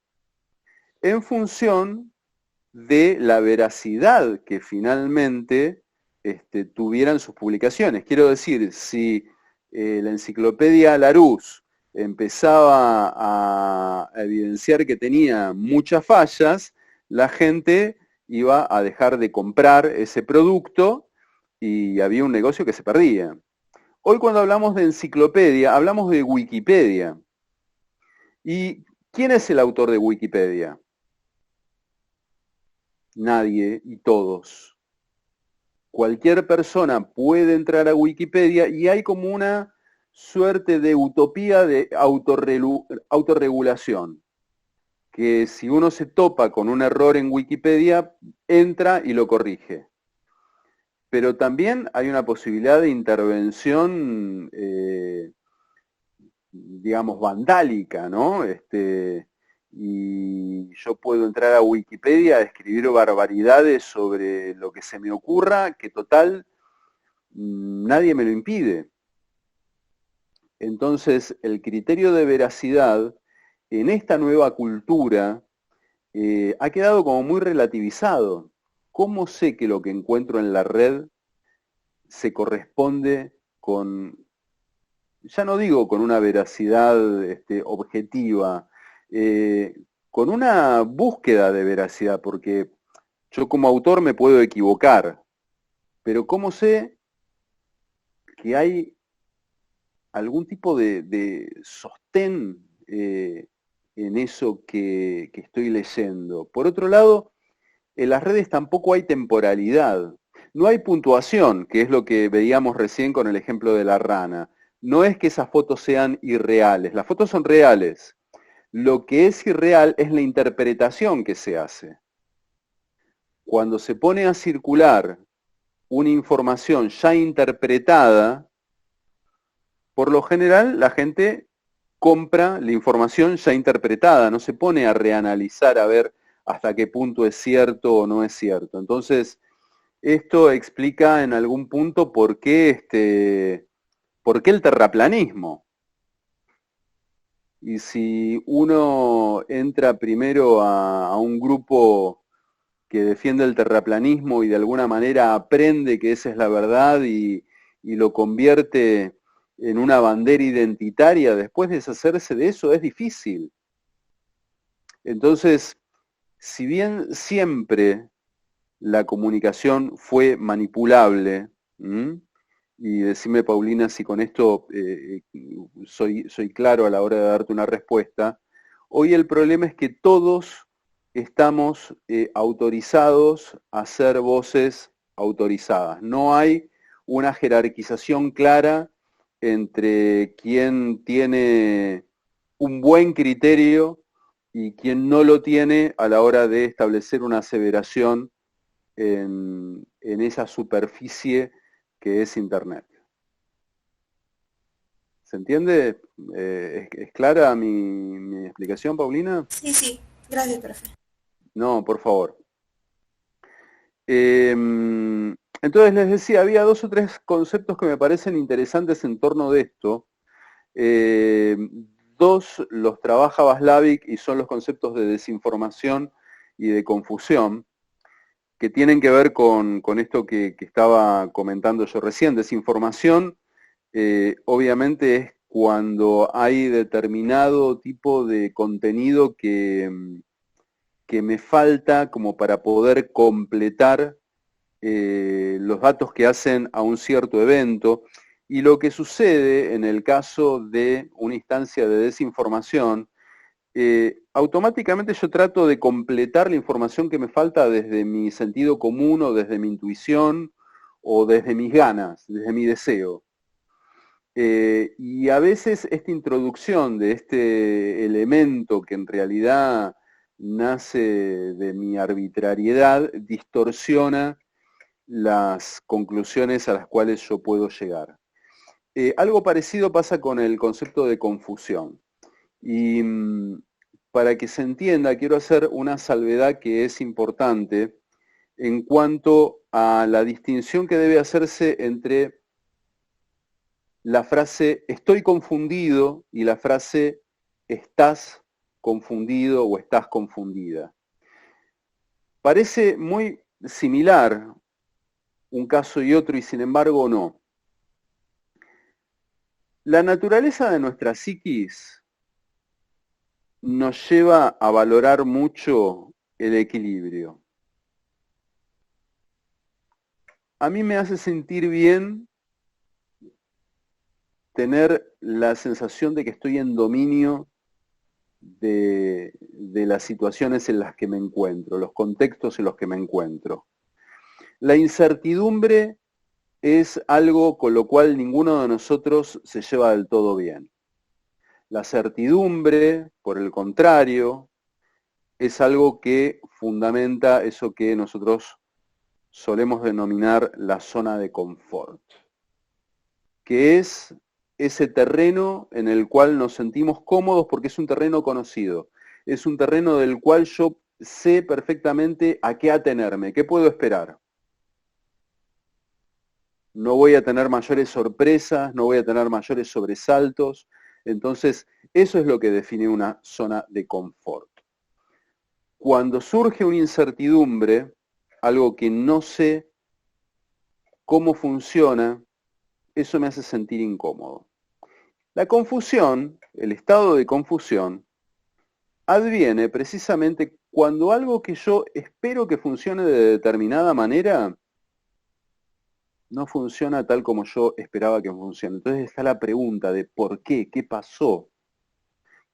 en función de la veracidad que finalmente tuvieran sus publicaciones. Quiero decir, si la enciclopedia Larousse empezaba a evidenciar que tenía muchas fallas, la gente iba a dejar de comprar ese producto y había un negocio que se perdía. Hoy, cuando hablamos de enciclopedia, hablamos de Wikipedia. ¿Y quién es el autor de Wikipedia? Nadie y todos. Cualquier persona puede entrar a Wikipedia y hay como una suerte de utopía de autorregulación, que si uno se topa con un error en Wikipedia, entra y lo corrige. Pero también hay una posibilidad de intervención, digamos, vandálica, ¿no? Y yo puedo entrar a Wikipedia a escribir barbaridades sobre lo que se me ocurra, que total, nadie me lo impide. Entonces, el criterio de veracidad en esta nueva cultura ha quedado como muy relativizado. ¿Cómo sé que lo que encuentro en la red se corresponde con, ya no digo con una veracidad objetiva, con una búsqueda de veracidad? Porque yo como autor me puedo equivocar, pero ¿cómo sé que hay algún tipo de sostén en eso que estoy leyendo? Por otro lado, en las redes tampoco hay temporalidad. No hay puntuación, que es lo que veíamos recién con el ejemplo de la rana. No es que esas fotos sean irreales, las fotos son reales. Lo que es irreal es la interpretación que se hace. Cuando se pone a circular una información ya interpretada, por lo general la gente compra la información ya interpretada, no se pone a reanalizar a ver hasta qué punto es cierto o no es cierto. Entonces, esto explica en algún punto por qué el terraplanismo. Y si uno entra primero a un grupo que defiende el terraplanismo y de alguna manera aprende que esa es la verdad y lo convierte en una bandera identitaria, después deshacerse de eso es difícil. Entonces, si bien siempre la comunicación fue manipulable, y decime, Paulina, si con esto soy claro a la hora de darte una respuesta, hoy el problema es que todos estamos autorizados a ser voces autorizadas. No hay una jerarquización clara entre quien tiene un buen criterio y quien no lo tiene a la hora de establecer una aseveración en esa superficie que es Internet. ¿Se entiende? ¿Es clara mi explicación, Paulina? Sí, sí, gracias, profe. No, por favor. Entonces les decía, había 2 o 3 conceptos que me parecen interesantes en torno de esto. 2 los trabaja Václavic y son los conceptos de desinformación y de confusión, que tienen que ver con esto que estaba comentando yo recién. Desinformación, obviamente, es cuando hay determinado tipo de contenido que me falta como para poder completar los datos que hacen a un cierto evento. Y lo que sucede en el caso de una instancia de desinformación, automáticamente yo trato de completar la información que me falta desde mi sentido común o desde mi intuición o desde mis ganas, desde mi deseo. Y a veces esta introducción de este elemento que en realidad nace de mi arbitrariedad distorsiona las conclusiones a las cuales yo puedo llegar. Algo parecido pasa con el concepto de confusión. Y para que se entienda, quiero hacer una salvedad que es importante en cuanto a la distinción que debe hacerse entre la frase estoy confundido y la frase estás confundido o estás confundida. Parece muy similar un caso y otro, y sin embargo no. La naturaleza de nuestra psiquis nos lleva a valorar mucho el equilibrio. A mí me hace sentir bien tener la sensación de que estoy en dominio de las situaciones en las que me encuentro, los contextos en los que me encuentro. La incertidumbre es algo con lo cual ninguno de nosotros se lleva del todo bien. La certidumbre, por el contrario, es algo que fundamenta eso que nosotros solemos denominar la zona de confort, que es ese terreno en el cual nos sentimos cómodos porque es un terreno conocido, es un terreno del cual yo sé perfectamente a qué atenerme, qué puedo esperar. No voy a tener mayores sorpresas, no voy a tener mayores sobresaltos. Entonces, eso es lo que define una zona de confort. Cuando surge una incertidumbre, algo que no sé cómo funciona, eso me hace sentir incómodo. La confusión, el estado de confusión, adviene precisamente cuando algo que yo espero que funcione de determinada manera no funciona tal como yo esperaba que funcione. Entonces está la pregunta de ¿por qué? ¿Qué pasó?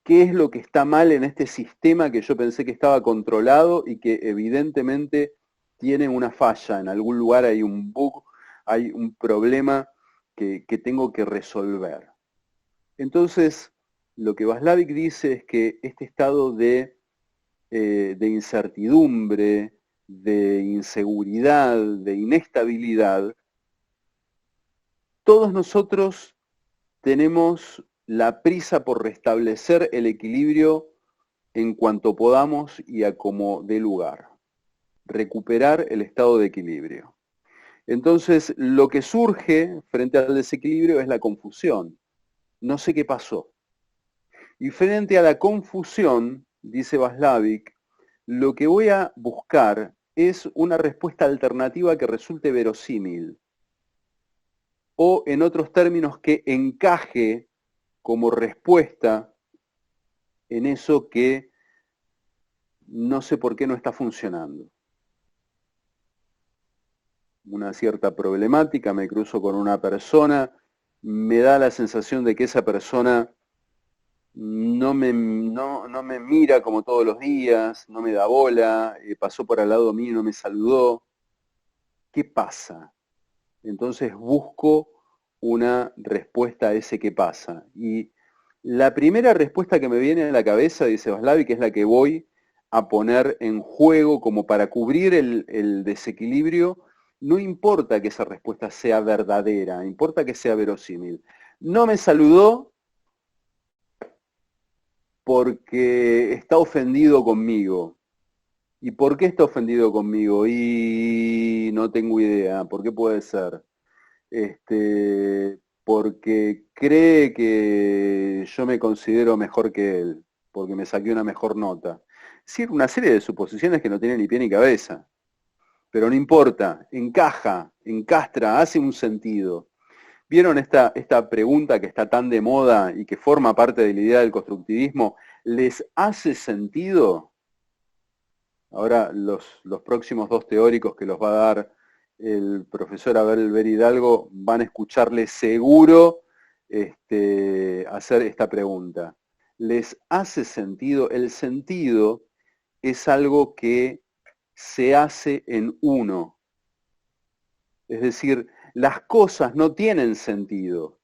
¿Qué es lo que está mal en este sistema que yo pensé que estaba controlado y que evidentemente tiene una falla? En algún lugar hay un bug, hay un problema que tengo que resolver. Entonces, lo que Václavic dice es que este estado de incertidumbre, de inseguridad, de inestabilidad, todos nosotros tenemos la prisa por restablecer el equilibrio en cuanto podamos y a como dé lugar. Recuperar el estado de equilibrio. Entonces, lo que surge frente al desequilibrio es la confusión. No sé qué pasó. Y frente a la confusión, dice Václavic, lo que voy a buscar es una respuesta alternativa que resulte verosímil, o en otros términos, que encaje como respuesta en eso que no sé por qué no está funcionando. Una cierta problemática, me cruzo con una persona, me da la sensación de que esa persona no me mira como todos los días, no me da bola, pasó por al lado mío y no me saludó. ¿Qué pasa? Entonces busco una respuesta a ese qué pasa. Y la primera respuesta que me viene a la cabeza, dice Václavic, que es la que voy a poner en juego como para cubrir el desequilibrio, no importa que esa respuesta sea verdadera, importa que sea verosímil. No me saludó porque está ofendido conmigo. ¿Y por qué está ofendido conmigo? Y no tengo idea. ¿Por qué puede ser? Porque cree que yo me considero mejor que él, porque me saqué una mejor nota. Es decir, una serie de suposiciones que no tienen ni pie ni cabeza. Pero no importa, encaja, encastra, hace un sentido. ¿Vieron esta pregunta que está tan de moda y que forma parte de la idea del constructivismo? ¿Les hace sentido? Ahora los próximos dos teóricos que los va a dar el profesor Abel Hidalgo van a escucharle seguro hacer esta pregunta. ¿Les hace sentido? El sentido es algo que se hace en uno. Es decir, las cosas no tienen sentido.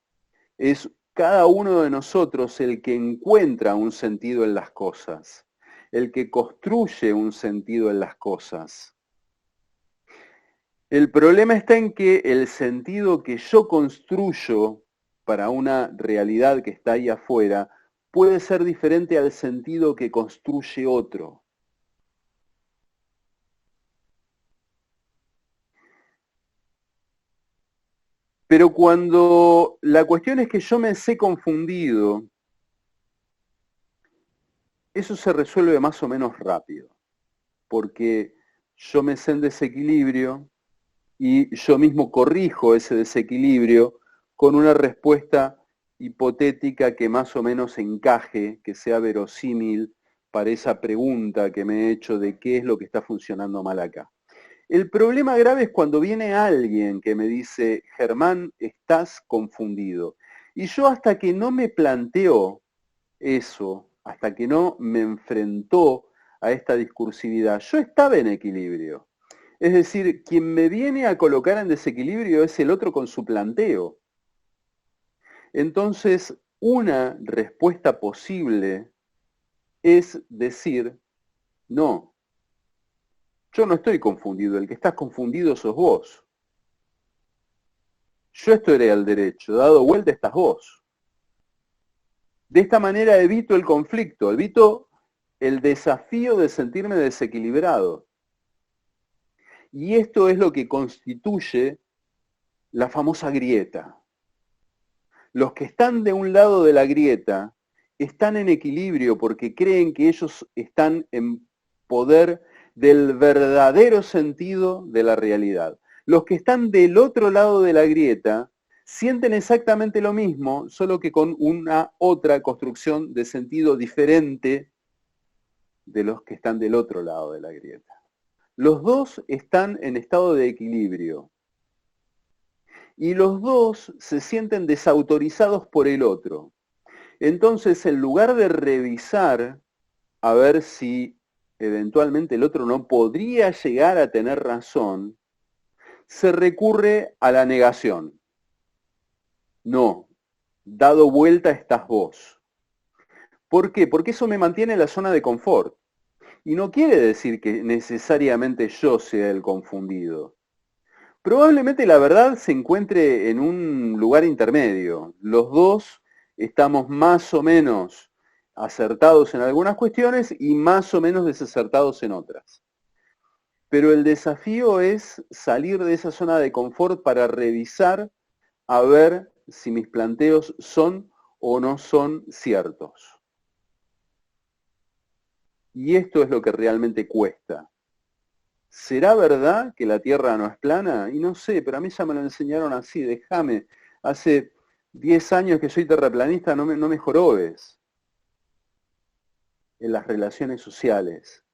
Es cada uno de nosotros el que encuentra un sentido en las cosas, el que construye un sentido en las cosas. El problema está en que el sentido que yo construyo para una realidad que está ahí afuera puede ser diferente al sentido que construye otro. Pero cuando la cuestión es que yo me sé confundido, eso se resuelve más o menos rápido, porque yo me sé en desequilibrio y yo mismo corrijo ese desequilibrio con una respuesta hipotética que más o menos encaje, que sea verosímil para esa pregunta que me he hecho de qué es lo que está funcionando mal acá. El problema grave es cuando viene alguien que me dice, Germán, estás confundido. Y yo hasta que no me planteo eso, hasta que no me enfrentó a esta discursividad, yo estaba en equilibrio. Es decir, quien me viene a colocar en desequilibrio es el otro con su planteo. Entonces, una respuesta posible es decir, no, yo no estoy confundido, el que estás confundido sos vos. Yo estoy al derecho, dado vuelta estás vos. De esta manera evito el conflicto, evito el desafío de sentirme desequilibrado. Y esto es lo que constituye la famosa grieta. Los que están de un lado de la grieta están en equilibrio porque creen que ellos están en poder del verdadero sentido de la realidad. Los que están del otro lado de la grieta sienten exactamente lo mismo, solo que con una otra construcción de sentido diferente de los que están del otro lado de la grieta. Los dos están en estado de equilibrio y los dos se sienten desautorizados por el otro. Entonces, en lugar de revisar a ver si eventualmente el otro no podría llegar a tener razón, se recurre a la negación. No, dado vuelta estás vos. ¿Por qué? Porque eso me mantiene en la zona de confort. Y no quiere decir que necesariamente yo sea el confundido. Probablemente la verdad se encuentre en un lugar intermedio. Los dos estamos más o menos acertados en algunas cuestiones y más o menos desacertados en otras. Pero el desafío es salir de esa zona de confort para revisar a ver si mis planteos son o no son ciertos. Y esto es lo que realmente cuesta. ¿Será verdad que la Tierra no es plana? Y no sé, pero a mí ya me lo enseñaron así, déjame. Hace 10 años que soy terraplanista, no me jorobes en las relaciones sociales.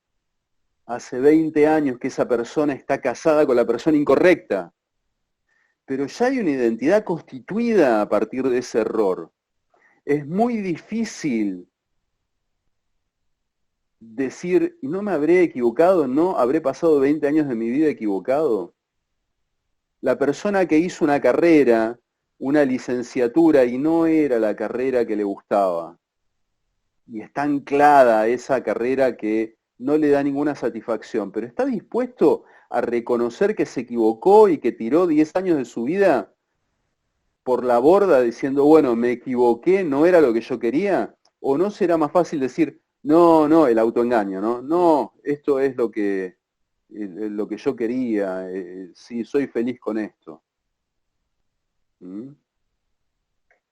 Hace 20 años que esa persona está casada con la persona incorrecta. Pero ya hay una identidad constituida a partir de ese error. Es muy difícil decir, no me habré equivocado, no habré pasado 20 años de mi vida equivocado. La persona que hizo una carrera, una licenciatura, y no era la carrera que le gustaba, y está anclada a esa carrera que no le da ninguna satisfacción, pero está dispuesto a reconocer que se equivocó y que tiró 10 años de su vida por la borda diciendo, bueno, me equivoqué, no era lo que yo quería, o no será más fácil decir, no, el autoengaño, no, esto es lo que yo quería, sí, soy feliz con esto. ¿Mm?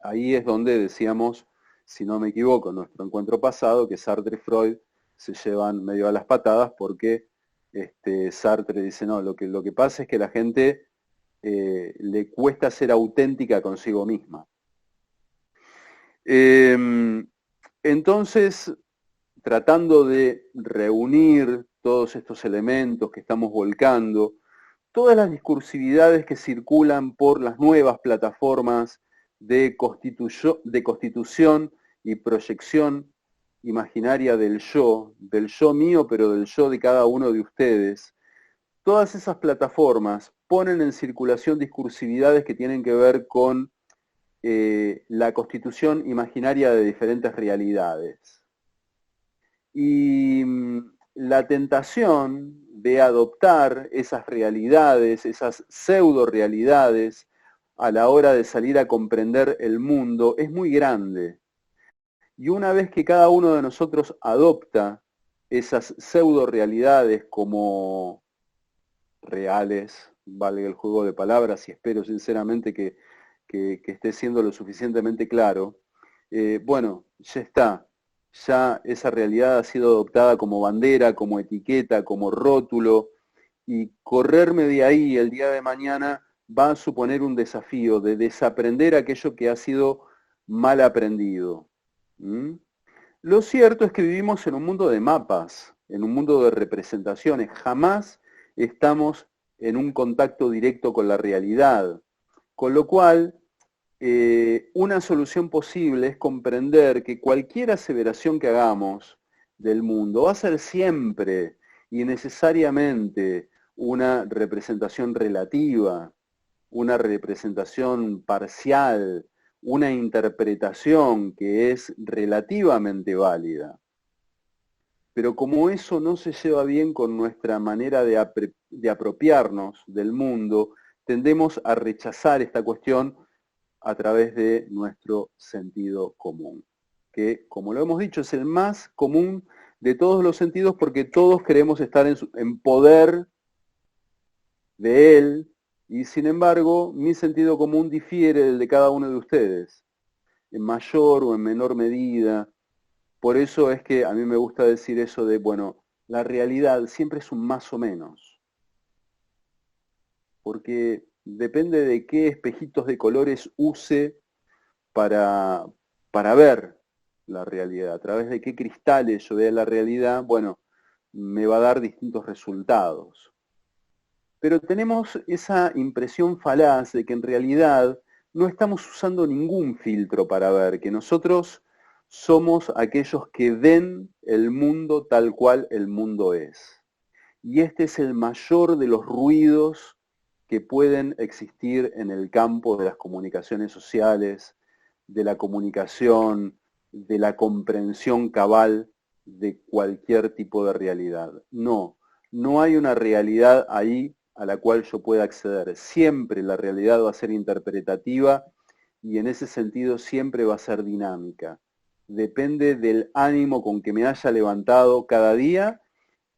Ahí es donde decíamos, si no me equivoco, en nuestro encuentro pasado, que Sartre y Freud se llevan medio a las patadas porque Sartre dice, no, lo que pasa es que la gente le cuesta ser auténtica consigo misma. Entonces, tratando de reunir todos estos elementos que estamos volcando, todas las discursividades que circulan por las nuevas plataformas de constitución y proyección imaginaria del yo mío, pero del yo de cada uno de ustedes, todas esas plataformas ponen en circulación discursividades que tienen que ver con la constitución imaginaria de diferentes realidades. Y la tentación de adoptar esas realidades, esas pseudo realidades, a la hora de salir a comprender el mundo, es muy grande. Y una vez que cada uno de nosotros adopta esas pseudo realidades como reales, valga el juego de palabras, y espero sinceramente que esté siendo lo suficientemente claro, bueno, ya está. Ya esa realidad ha sido adoptada como bandera, como etiqueta, como rótulo, y correrme de ahí el día de mañana va a suponer un desafío de desaprender aquello que ha sido mal aprendido. ¿Mm? Lo cierto es que vivimos en un mundo de mapas, en un mundo de representaciones. Jamás estamos en un contacto directo con la realidad. Con lo cual, una solución posible es comprender que cualquier aseveración que hagamos del mundo va a ser siempre y necesariamente una representación relativa, una representación parcial, una interpretación que es relativamente válida. Pero como eso no se lleva bien con nuestra manera de apropiarnos del mundo, tendemos a rechazar esta cuestión a través de nuestro sentido común, que, como lo hemos dicho, es el más común de todos los sentidos porque todos queremos estar en poder de él, y sin embargo, mi sentido común difiere del de cada uno de ustedes, en mayor o en menor medida. Por eso es que a mí me gusta decir eso de, bueno, la realidad siempre es un más o menos, porque depende de qué espejitos de colores use para ver la realidad, a través de qué cristales yo vea la realidad, bueno, me va a dar distintos resultados. Pero tenemos esa impresión falaz de que en realidad no estamos usando ningún filtro para ver, que nosotros somos aquellos que ven el mundo tal cual el mundo es. Y este es el mayor de los ruidos que pueden existir en el campo de las comunicaciones sociales, de la comunicación, de la comprensión cabal de cualquier tipo de realidad. No hay una realidad ahí a la cual yo pueda acceder. Siempre la realidad va a ser interpretativa y en ese sentido siempre va a ser dinámica. Depende del ánimo con que me haya levantado cada día,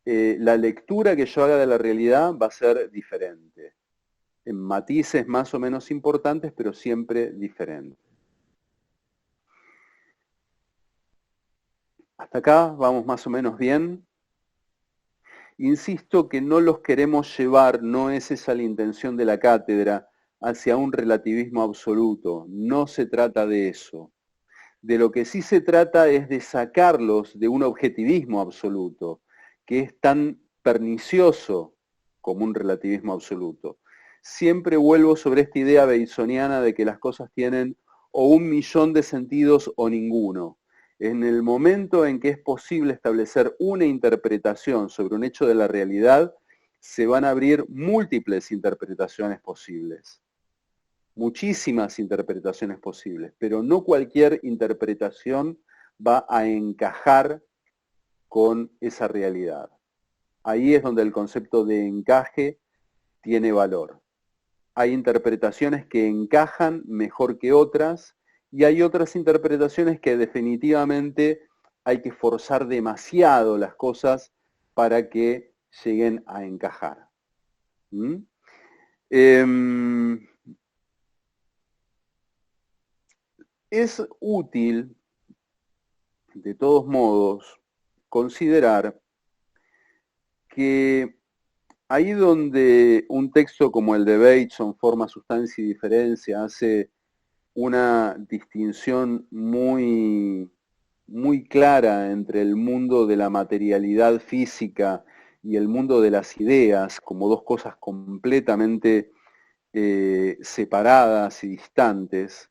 la lectura que yo haga de la realidad va a ser diferente. En matices más o menos importantes, pero siempre diferentes. ¿Hasta acá vamos más o menos bien? Insisto que no los queremos llevar, no es esa la intención de la cátedra, hacia un relativismo absoluto. No se trata de eso. De lo que sí se trata es de sacarlos de un objetivismo absoluto, que es tan pernicioso como un relativismo absoluto. Siempre vuelvo sobre esta idea beisoniana de que las cosas tienen o 1.000.000 de sentidos o ninguno. En el momento en que es posible establecer una interpretación sobre un hecho de la realidad, se van a abrir múltiples interpretaciones posibles. Muchísimas interpretaciones posibles, pero no cualquier interpretación va a encajar con esa realidad. Ahí es donde el concepto de encaje tiene valor. Hay interpretaciones que encajan mejor que otras y hay otras interpretaciones que definitivamente hay que forzar demasiado las cosas para que lleguen a encajar. Es útil, de todos modos, considerar que ahí donde un texto como el de Bateson, Forma, Sustancia y Diferencia, hace una distinción muy clara entre el mundo de la materialidad física y el mundo de las ideas, como dos cosas completamente separadas y distantes.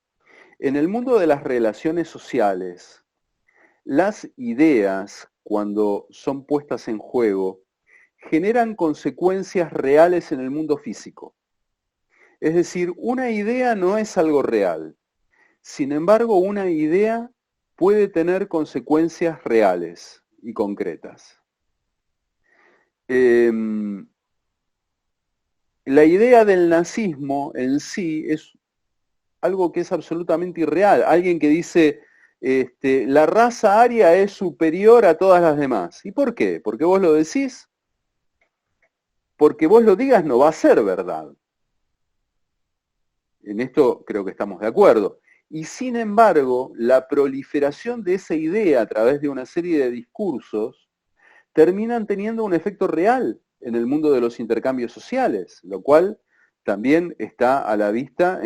En el mundo de las relaciones sociales, las ideas, cuando son puestas en juego, generan consecuencias reales en el mundo físico. Es decir, una idea no es algo real. Sin embargo, una idea puede tener consecuencias reales y concretas. La idea del nazismo en sí es algo que es absolutamente irreal. Alguien que dice, la raza aria es superior a todas las demás. ¿Y por qué? ¿Porque vos lo decís? Porque vos lo digas no va a ser verdad. En esto creo que estamos de acuerdo. Y sin embargo, la proliferación de esa idea a través de una serie de discursos terminan teniendo un efecto real en el mundo de los intercambios sociales, lo cual también está a la vista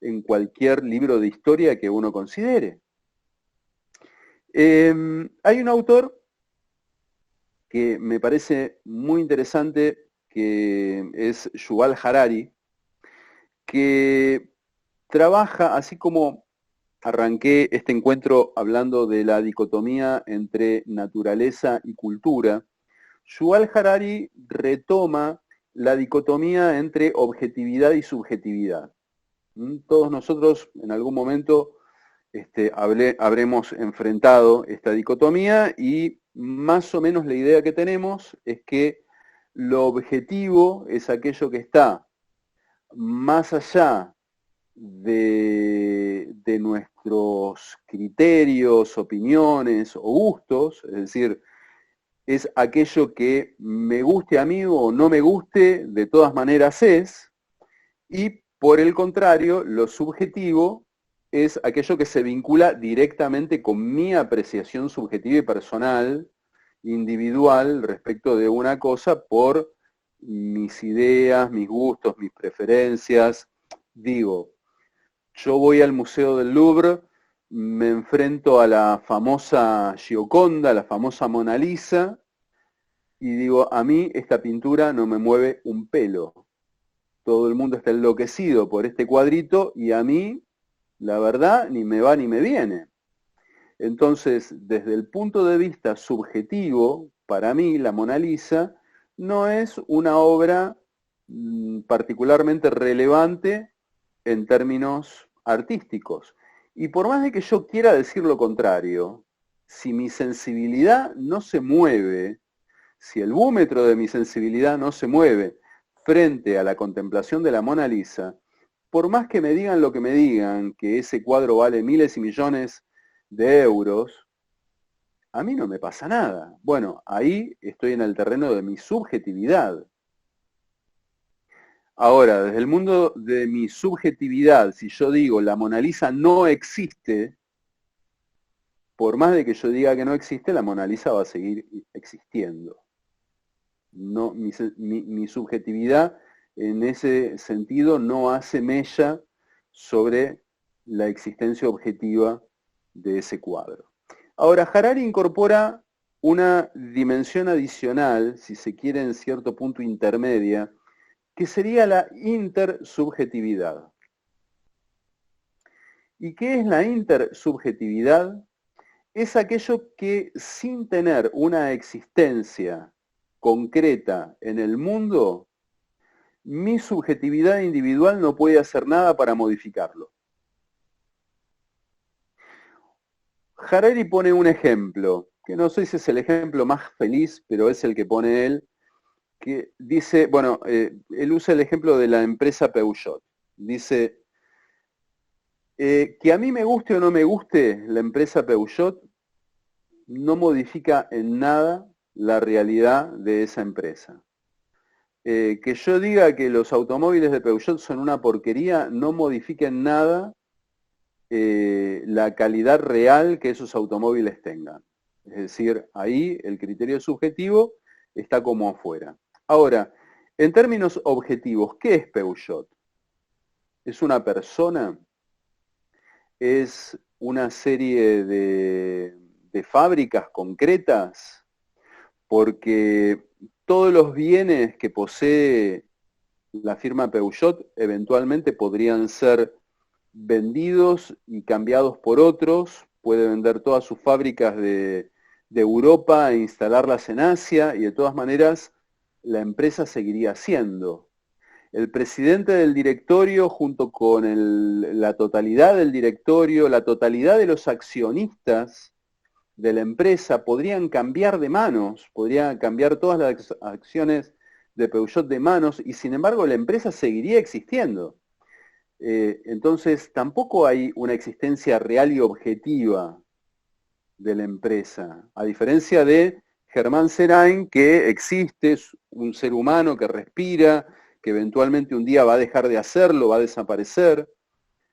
en cualquier libro de historia que uno considere. Hay un autor que me parece muy interesante, que es Yuval Harari, que trabaja, así como arranqué este encuentro hablando de la dicotomía entre naturaleza y cultura, Yuval Harari retoma la dicotomía entre objetividad y subjetividad. Todos nosotros en algún momento habremos enfrentado esta dicotomía y más o menos la idea que tenemos es que lo objetivo es aquello que está más allá de nuestros criterios, opiniones o gustos, es decir, es aquello que me guste a mí o no me guste, de todas maneras es, y por el contrario, lo subjetivo es aquello que se vincula directamente con mi apreciación subjetiva y personal, individual, respecto de una cosa por mis ideas, mis gustos, mis preferencias. Digo, yo voy al Museo del Louvre, me enfrento a la famosa Gioconda, la famosa Mona Lisa, y digo, a mí esta pintura no me mueve un pelo. Todo el mundo está enloquecido por este cuadrito y a mí, la verdad, ni me va ni me viene. Entonces, desde el punto de vista subjetivo, para mí la Mona Lisa no es una obra particularmente relevante en términos artísticos. Y por más de que yo quiera decir lo contrario, si mi sensibilidad no se mueve, si el búmetro de mi sensibilidad no se mueve frente a la contemplación de la Mona Lisa, por más que me digan lo que me digan, que ese cuadro vale miles y millones de euros, a mí no me pasa nada. Bueno, ahí estoy en el terreno de mi subjetividad. Ahora, desde el mundo de mi subjetividad, si yo digo la Mona Lisa no existe, por más de que yo diga que no existe, la Mona Lisa va a seguir existiendo. No, mi subjetividad en ese sentido no hace mella sobre la existencia objetiva de ese cuadro. Ahora, Harari incorpora una dimensión adicional, si se quiere en cierto punto intermedia, que sería la intersubjetividad. ¿Y qué es la intersubjetividad? Es aquello que sin tener una existencia concreta en el mundo, mi subjetividad individual no puede hacer nada para modificarlo. Harari pone un ejemplo, que no sé si es el ejemplo más feliz, pero es el que pone él, que dice, bueno, él usa el ejemplo de la empresa Peugeot. Dice, que a mí me guste o no me guste la empresa Peugeot, no modifica en nada la realidad de esa empresa. Que yo diga que los automóviles de Peugeot son una porquería, no modifica en nada la calidad real que esos automóviles tengan. Es decir, ahí el criterio subjetivo está como afuera. Ahora, en términos objetivos, ¿qué es Peugeot? ¿Es una persona? ¿Es una serie de fábricas concretas? Porque todos los bienes que posee la firma Peugeot eventualmente podrían ser vendidos y cambiados por otros, puede vender todas sus fábricas de Europa e instalarlas en Asia, y de todas maneras la empresa seguiría siendo. El presidente del directorio junto con la totalidad del directorio, la totalidad de los accionistas de la empresa podrían cambiar de manos, podrían cambiar todas las acciones de Peugeot de manos, y sin embargo la empresa seguiría existiendo. Entonces tampoco hay una existencia real y objetiva de la empresa, a diferencia de Germán Serain, que existe, es un ser humano que respira, que eventualmente un día va a dejar de hacerlo, va a desaparecer.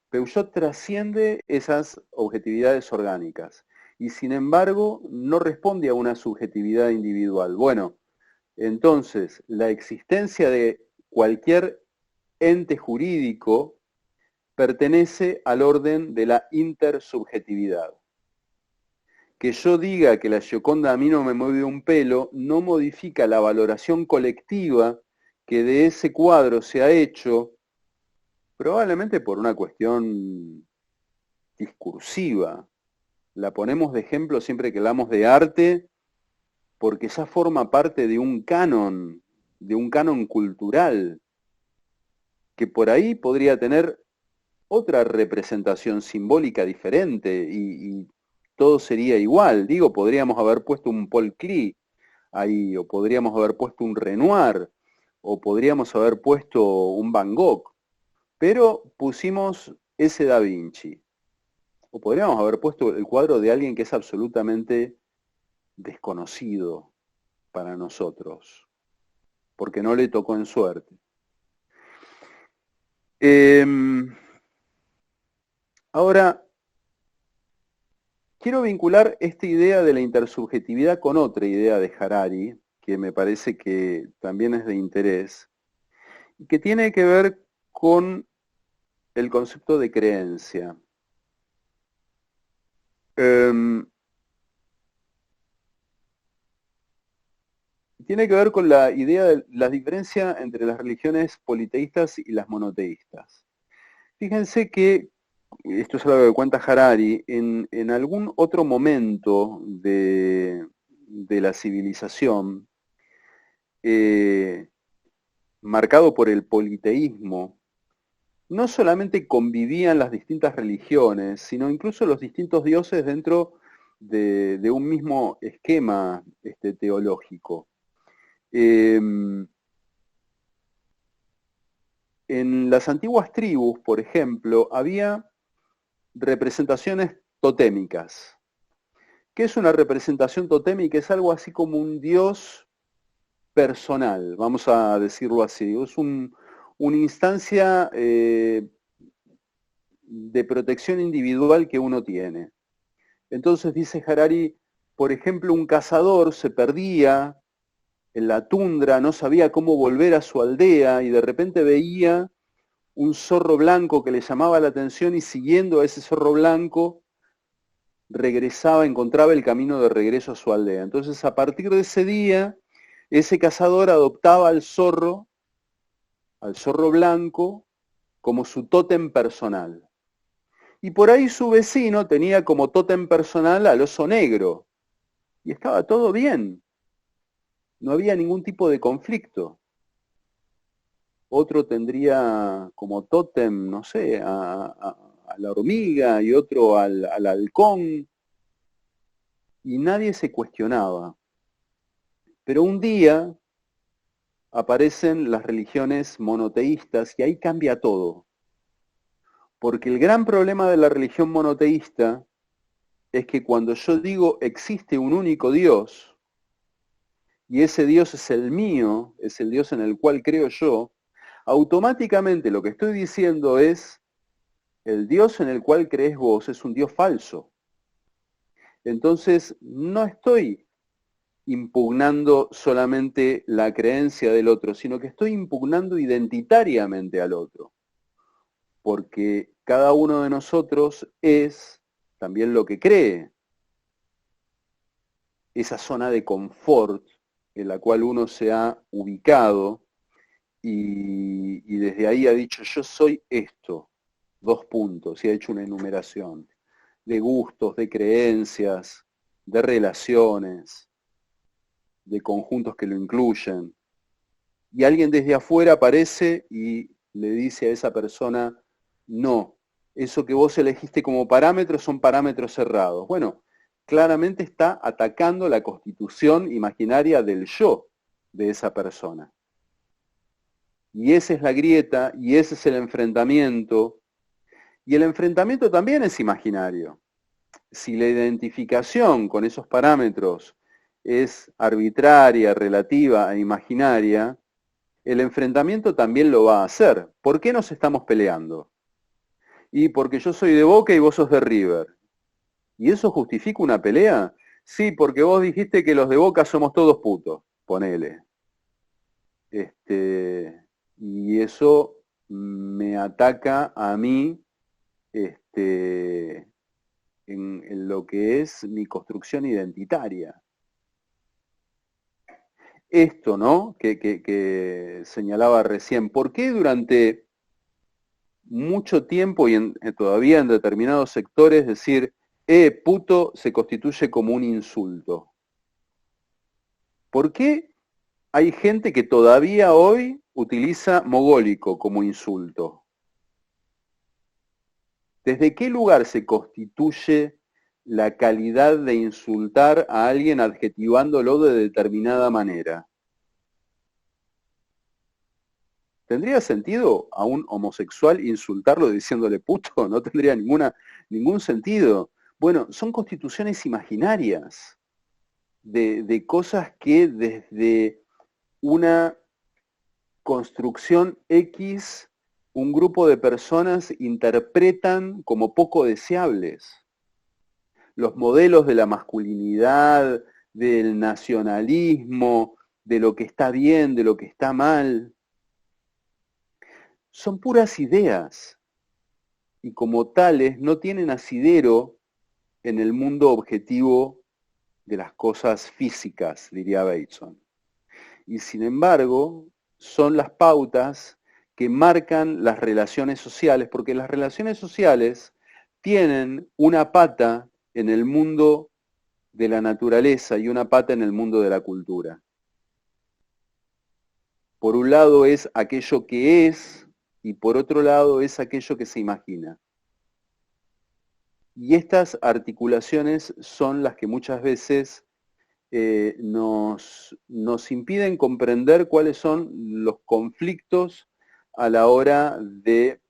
Peugeot trasciende esas objetividades orgánicas y sin embargo no responde a una subjetividad individual. Bueno, entonces la existencia de cualquier ente jurídico pertenece al orden de la intersubjetividad. Que yo diga que la Gioconda a mí no me mueve un pelo no modifica la valoración colectiva que de ese cuadro se ha hecho, probablemente por una cuestión discursiva. La ponemos de ejemplo siempre que hablamos de arte, porque ya forma parte de un canon cultural, que por ahí podría tener otra representación simbólica diferente y todo sería igual. Digo, podríamos haber puesto un Paul Klee ahí, o podríamos haber puesto un Renoir, o podríamos haber puesto un Van Gogh, pero pusimos ese Da Vinci. O podríamos haber puesto el cuadro de alguien que es absolutamente desconocido para nosotros, porque no le tocó en suerte. Ahora, quiero vincular esta idea de la intersubjetividad con otra idea de Harari, que me parece que también es de interés, y que tiene que ver con el concepto de creencia. Tiene que ver con la idea de la diferencia entre las religiones politeístas y las monoteístas. Fíjense que, esto es algo que cuenta Harari, en algún otro momento de la civilización, marcado por el politeísmo, no solamente convivían las distintas religiones, sino incluso los distintos dioses dentro de un mismo esquema teológico. En las antiguas tribus, por ejemplo, había representaciones totémicas. ¿Qué es una representación totémica? Es algo así como un dios personal, vamos a decirlo así. Es una instancia de protección individual que uno tiene. Entonces dice Harari, por ejemplo, un cazador se perdía en la tundra, no sabía cómo volver a su aldea y de repente veía un zorro blanco que le llamaba la atención y siguiendo a ese zorro blanco regresaba, encontraba el camino de regreso a su aldea. Entonces a partir de ese día, ese cazador adoptaba al zorro blanco, como su tótem personal. Y por ahí su vecino tenía como tótem personal al oso negro. Y estaba todo bien. No había ningún tipo de conflicto. Otro tendría como tótem, no sé, a la hormiga y otro al halcón. Y nadie se cuestionaba. Pero un día aparecen las religiones monoteístas y ahí cambia todo. Porque el gran problema de la religión monoteísta es que cuando yo digo existe un único Dios, y ese Dios es el mío, es el Dios en el cual creo yo, automáticamente lo que estoy diciendo es, el Dios en el cual crees vos es un Dios falso. Entonces, no estoy impugnando solamente la creencia del otro, sino que estoy impugnando identitariamente al otro. Porque cada uno de nosotros es también lo que cree. Esa zona de confort en la cual uno se ha ubicado y desde ahí ha dicho, yo soy esto, 2 puntos, y ha hecho una enumeración de gustos, de creencias, de relaciones, de conjuntos que lo incluyen. Y alguien desde afuera aparece y le dice a esa persona, no, eso que vos elegiste como parámetros son parámetros cerrados. Bueno, claramente está atacando la constitución imaginaria del yo de esa persona. Y esa es la grieta, y ese es el enfrentamiento. Y el enfrentamiento también es imaginario. Si la identificación con esos parámetros es arbitraria, relativa e imaginaria, el enfrentamiento también lo va a hacer. ¿Por qué nos estamos peleando? Y porque yo soy de Boca y vos sos de River. ¿Y eso justifica una pelea? Sí, porque vos dijiste que los de Boca somos todos putos, ponele. Y eso me ataca a mí en lo que es mi construcción identitaria. Esto, ¿no? Que señalaba recién, ¿por qué durante mucho tiempo y todavía en determinados sectores decir, puto se constituye como un insulto? ¿Por qué hay gente que todavía hoy utiliza mogólico como insulto? ¿Desde qué lugar se constituye la calidad de insultar a alguien adjetivándolo de determinada manera? ¿Tendría sentido a un homosexual insultarlo diciéndole puto? No tendría ningún sentido. Bueno, son constituciones imaginarias de cosas que desde una construcción X, un grupo de personas interpretan como poco deseables. Los modelos de la masculinidad, del nacionalismo, de lo que está bien, de lo que está mal, son puras ideas y como tales no tienen asidero en el mundo objetivo de las cosas físicas, diría Bateson. Y sin embargo, son las pautas que marcan las relaciones sociales, porque las relaciones sociales tienen una pata en el mundo de la naturaleza y una pata en el mundo de la cultura. Por un lado es aquello que es, y por otro lado es aquello que se imagina. Y estas articulaciones son las que muchas veces nos impiden comprender cuáles son los conflictos a la hora de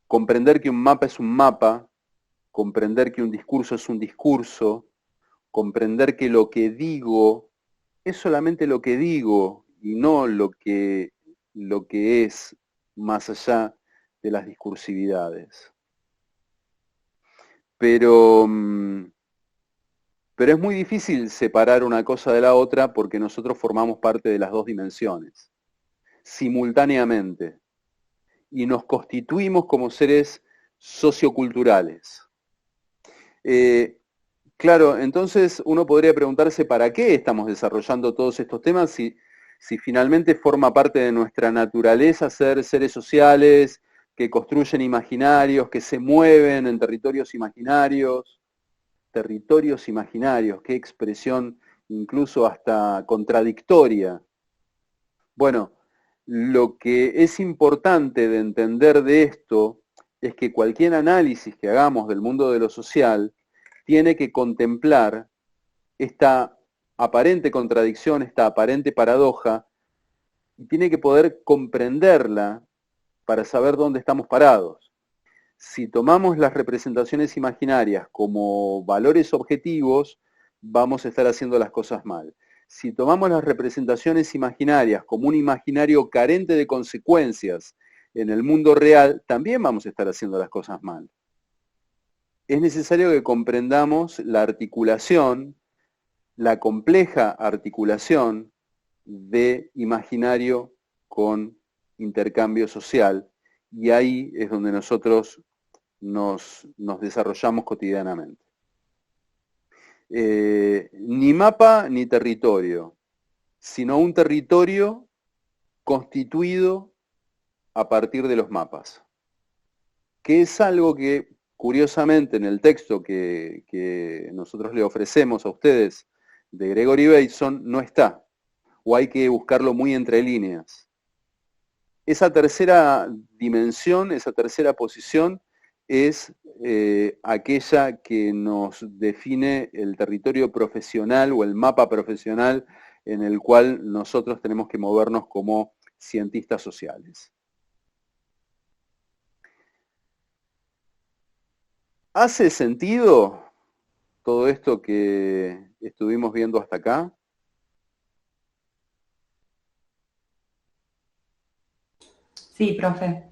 comprender que un mapa es un mapa, comprender que un discurso es un discurso, comprender que lo que digo es solamente lo que digo y no lo que es más allá de las discursividades. pero, pero es muy difícil separar una cosa de la otra porque nosotros formamos parte de las dos dimensiones, simultáneamente, y nos constituimos como seres socioculturales. Claro, entonces uno podría preguntarse para qué estamos desarrollando todos estos temas si finalmente forma parte de nuestra naturaleza ser seres sociales, que construyen imaginarios, que se mueven en territorios imaginarios. Territorios imaginarios, qué expresión incluso hasta contradictoria. Bueno, lo que es importante de entender de esto es que cualquier análisis que hagamos del mundo de lo social tiene que contemplar esta aparente contradicción, esta aparente paradoja, y tiene que poder comprenderla para saber dónde estamos parados. Si tomamos las representaciones imaginarias como valores objetivos, vamos a estar haciendo las cosas mal. Si tomamos las representaciones imaginarias como un imaginario carente de consecuencias en el mundo real, también vamos a estar haciendo las cosas mal. Es necesario que comprendamos la articulación, la compleja articulación de imaginario con intercambio social, y ahí es donde nosotros nos desarrollamos cotidianamente. Ni mapa ni territorio, sino un territorio constituido a partir de los mapas, que es algo que curiosamente en el texto que nosotros le ofrecemos a ustedes de Gregory Bateson no está, o hay que buscarlo muy entre líneas. Esa tercera dimensión, esa tercera posición, es aquella que nos define el territorio profesional o el mapa profesional en el cual nosotros tenemos que movernos como cientistas sociales. ¿Hace sentido todo esto que estuvimos viendo hasta acá? Sí, profe.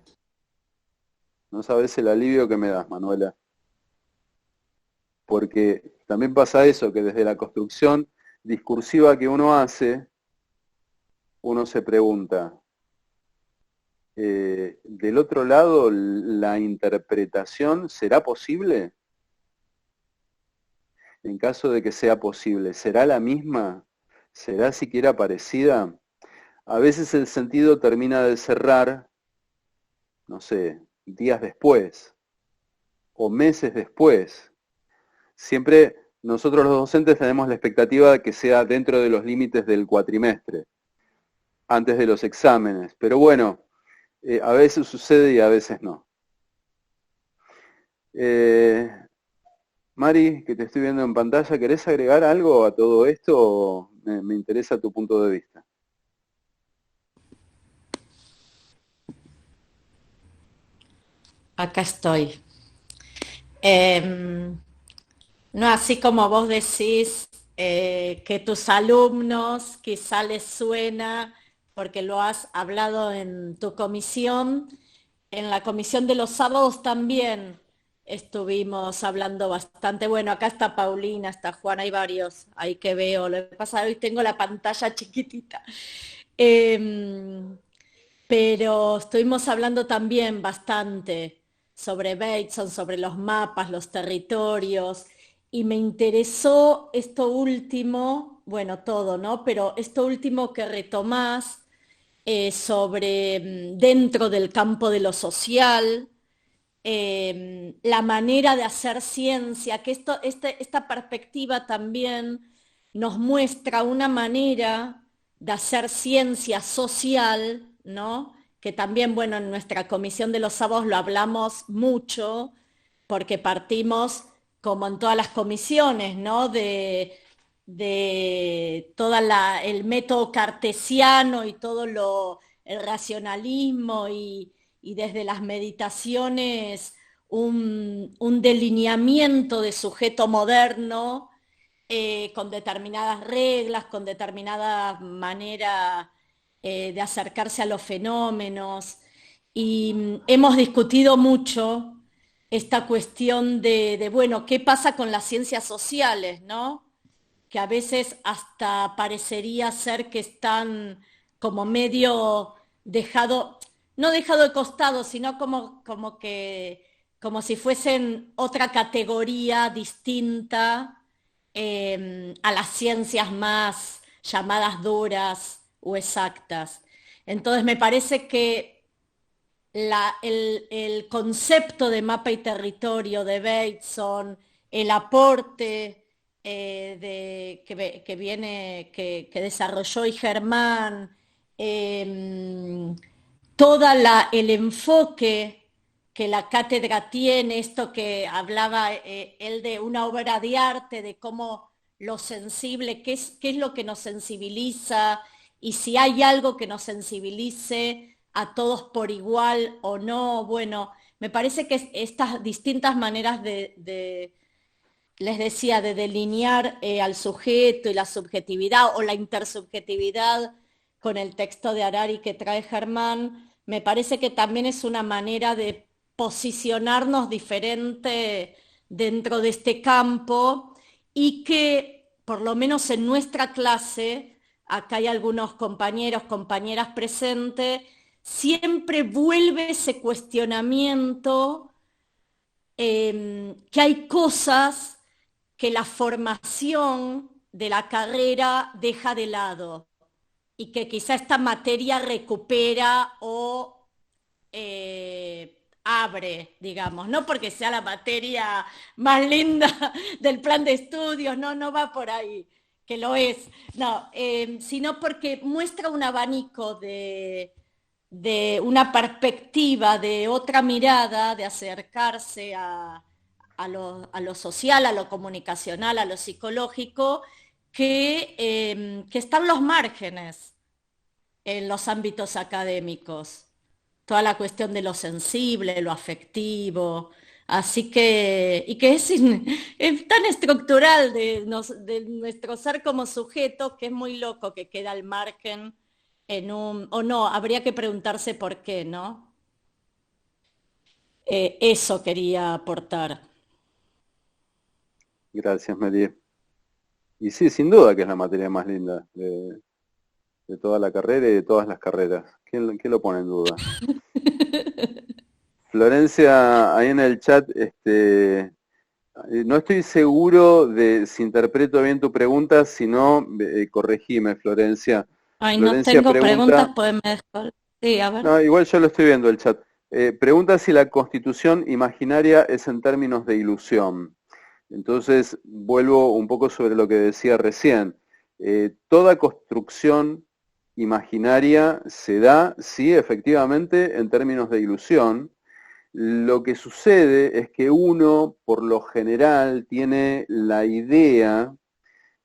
No sabes el alivio que me das, Manuela. Porque también pasa eso, que desde la construcción discursiva que uno hace, uno se pregunta, del otro lado, ¿la interpretación será posible? En caso de que sea posible, ¿será la misma? ¿Será siquiera parecida? A veces el sentido termina de cerrar, no sé, días después o meses después. Siempre nosotros los docentes tenemos la expectativa de que sea dentro de los límites del cuatrimestre, antes de los exámenes, pero bueno, a veces sucede y a veces no. Mari, que te estoy viendo en pantalla, ¿querés agregar algo a todo esto? Me interesa tu punto de vista. Acá estoy. No, así como vos decís que tus alumnos quizá les suena, porque lo has hablado en tu comisión, en la comisión de los sábados también estuvimos hablando bastante. Bueno, acá está Paulina, está Juana, hay varios ahí que veo. Lo que pasa es que hoy tengo la pantalla chiquitita. Pero estuvimos hablando también bastante sobre Bateson, sobre los mapas, los territorios, y me interesó esto último, bueno, todo, ¿no? Pero esto último que retomás sobre dentro del campo de lo social, la manera de hacer ciencia, que esta perspectiva también nos muestra una manera de hacer ciencia social, ¿no? Que también, bueno, en nuestra comisión de los sábados lo hablamos mucho, porque partimos, como en todas las comisiones, ¿no? De todo el método cartesiano y todo el racionalismo y desde las meditaciones un delineamiento de sujeto moderno con determinadas reglas, con determinada manera de acercarse a los fenómenos. Y hemos discutido mucho esta cuestión bueno, ¿qué pasa con las ciencias sociales, no? Que a veces hasta parecería ser que están como medio dejado, no dejado de costado, sino como si fuesen otra categoría distinta a las ciencias más llamadas duras o exactas. Entonces me parece que el concepto de mapa y territorio de Bateson, el aporte que desarrolló y Germán, todo el enfoque que la cátedra tiene, esto que hablaba él de una obra de arte, de cómo lo sensible, qué es lo que nos sensibiliza y si hay algo que nos sensibilice a todos por igual o no. Bueno, me parece que estas distintas maneras les decía, de delinear al sujeto y la subjetividad o la intersubjetividad con el texto de Harari que trae Germán, me parece que también es una manera de posicionarnos diferente dentro de este campo y que, por lo menos en nuestra clase, acá hay algunos compañeros, compañeras presentes, siempre vuelve ese cuestionamiento que hay cosas que la formación de la carrera deja de lado y que quizá esta materia recupera o abre, digamos, no porque sea la materia más linda del plan de estudios, no, no va por ahí, que lo es, no, sino porque muestra un abanico de una perspectiva, de otra mirada, de acercarse a lo social, a lo comunicacional, a lo psicológico, que están los márgenes en los ámbitos académicos. Toda la cuestión de lo sensible, lo afectivo, así que, y que es tan estructural de nuestro ser como sujeto que es muy loco que queda al margen o no, habría que preguntarse por qué, ¿no? Eso quería aportar. Gracias, Meli. Y sí, sin duda que es la materia más linda de toda la carrera y de todas las carreras. ¿Quién lo pone en duda? Florencia, ahí en el chat, no estoy seguro de si interpreto bien tu pregunta, si no, corregime, Florencia. Ay, no Florencia tengo preguntas, pregunta, pues me dejo. Sí, a ver. no, igual yo lo estoy viendo el chat. Pregunta si la constitución imaginaria es en términos de ilusión. Entonces, vuelvo un poco sobre lo que decía recién. Toda construcción imaginaria se da, sí, efectivamente, en términos de ilusión. Lo que sucede es que uno, por lo general, tiene la idea,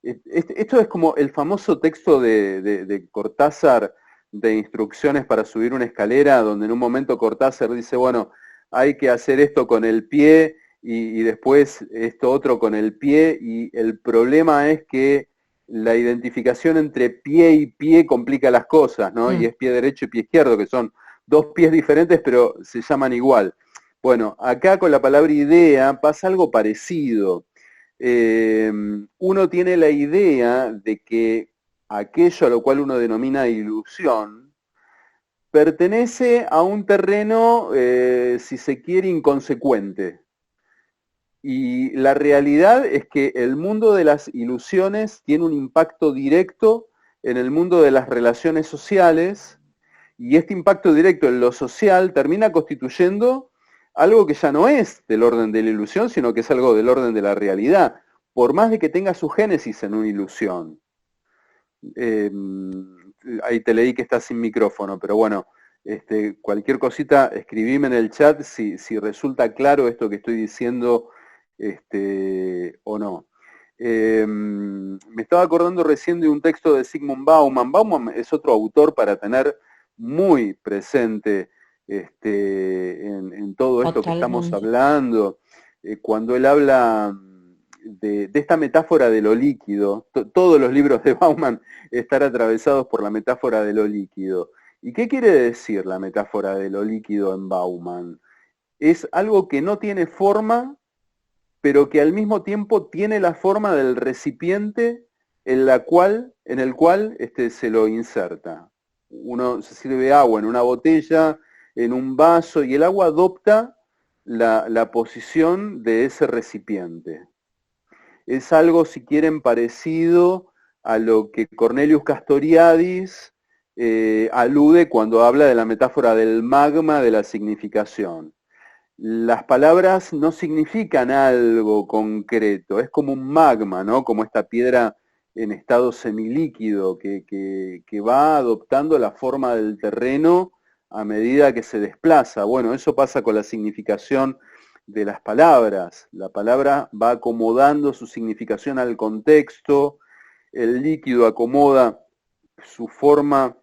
esto es como el famoso texto de Cortázar de instrucciones para subir una escalera, donde en un momento Cortázar dice, bueno, hay que hacer esto con el pie y después esto otro con el pie, y el problema es que la identificación entre pie y pie complica las cosas, ¿no? Y es pie derecho y pie izquierdo, que son dos pies diferentes, pero se llaman igual. Bueno, acá con la palabra idea pasa algo parecido. Uno tiene la idea de que aquello a lo cual uno denomina ilusión pertenece a un terreno, si se quiere, inconsecuente. Y la realidad es que el mundo de las ilusiones tiene un impacto directo en el mundo de las relaciones sociales, y este impacto directo en lo social termina constituyendo algo que ya no es del orden de la ilusión, sino que es algo del orden de la realidad, por más de que tenga su génesis en una ilusión. Ahí te leí que estás sin micrófono, pero bueno, cualquier cosita, escribime en el chat si resulta claro esto que estoy diciendo o no. Me estaba acordando recién de un texto de Zygmunt Bauman. Bauman es otro autor para tener muy presente en todo esto que estamos hablando. Cuando él habla de esta metáfora de lo líquido, todos los libros de Bauman están atravesados por la metáfora de lo líquido. ¿Y qué quiere decir la metáfora de lo líquido en Bauman? es algo que no tiene forma, pero que al mismo tiempo tiene la forma del recipiente en el cual se lo inserta. Uno se sirve agua en una botella, en un vaso, y el agua adopta la posición de ese recipiente. Es algo, si quieren, parecido a lo que Cornelius Castoriadis alude cuando habla de la metáfora del magma de la significación. Las palabras no significan algo concreto, es como un magma, ¿no? Como esta piedra en estado semilíquido que va adoptando la forma del terreno a medida que se desplaza. Bueno, eso pasa con la significación de las palabras. La palabra va acomodando su significación al contexto, el líquido acomoda su forma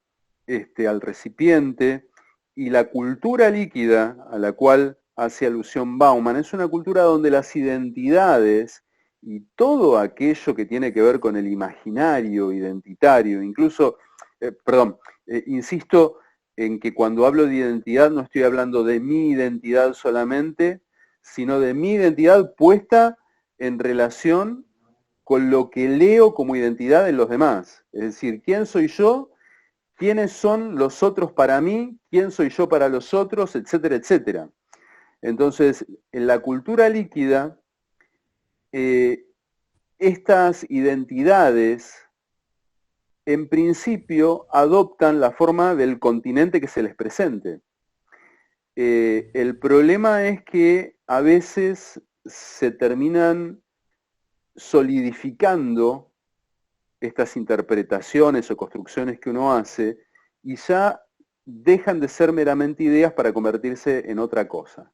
al recipiente, y la cultura líquida a la cual hace alusión Bauman es una cultura donde las identidades y todo aquello que tiene que ver con el imaginario identitario, incluso, insisto en que cuando hablo de identidad no estoy hablando de mi identidad solamente, sino de mi identidad puesta en relación con lo que leo como identidad en los demás. Es decir, ¿quién soy yo? ¿Quiénes son los otros para mí? ¿Quién soy yo para los otros? Etcétera, etcétera. Entonces, en la cultura líquida, estas identidades, en principio, adoptan la forma del continente que se les presente. El problema es que a veces se terminan solidificando estas interpretaciones o construcciones que uno hace y ya dejan de ser meramente ideas para convertirse en otra cosa.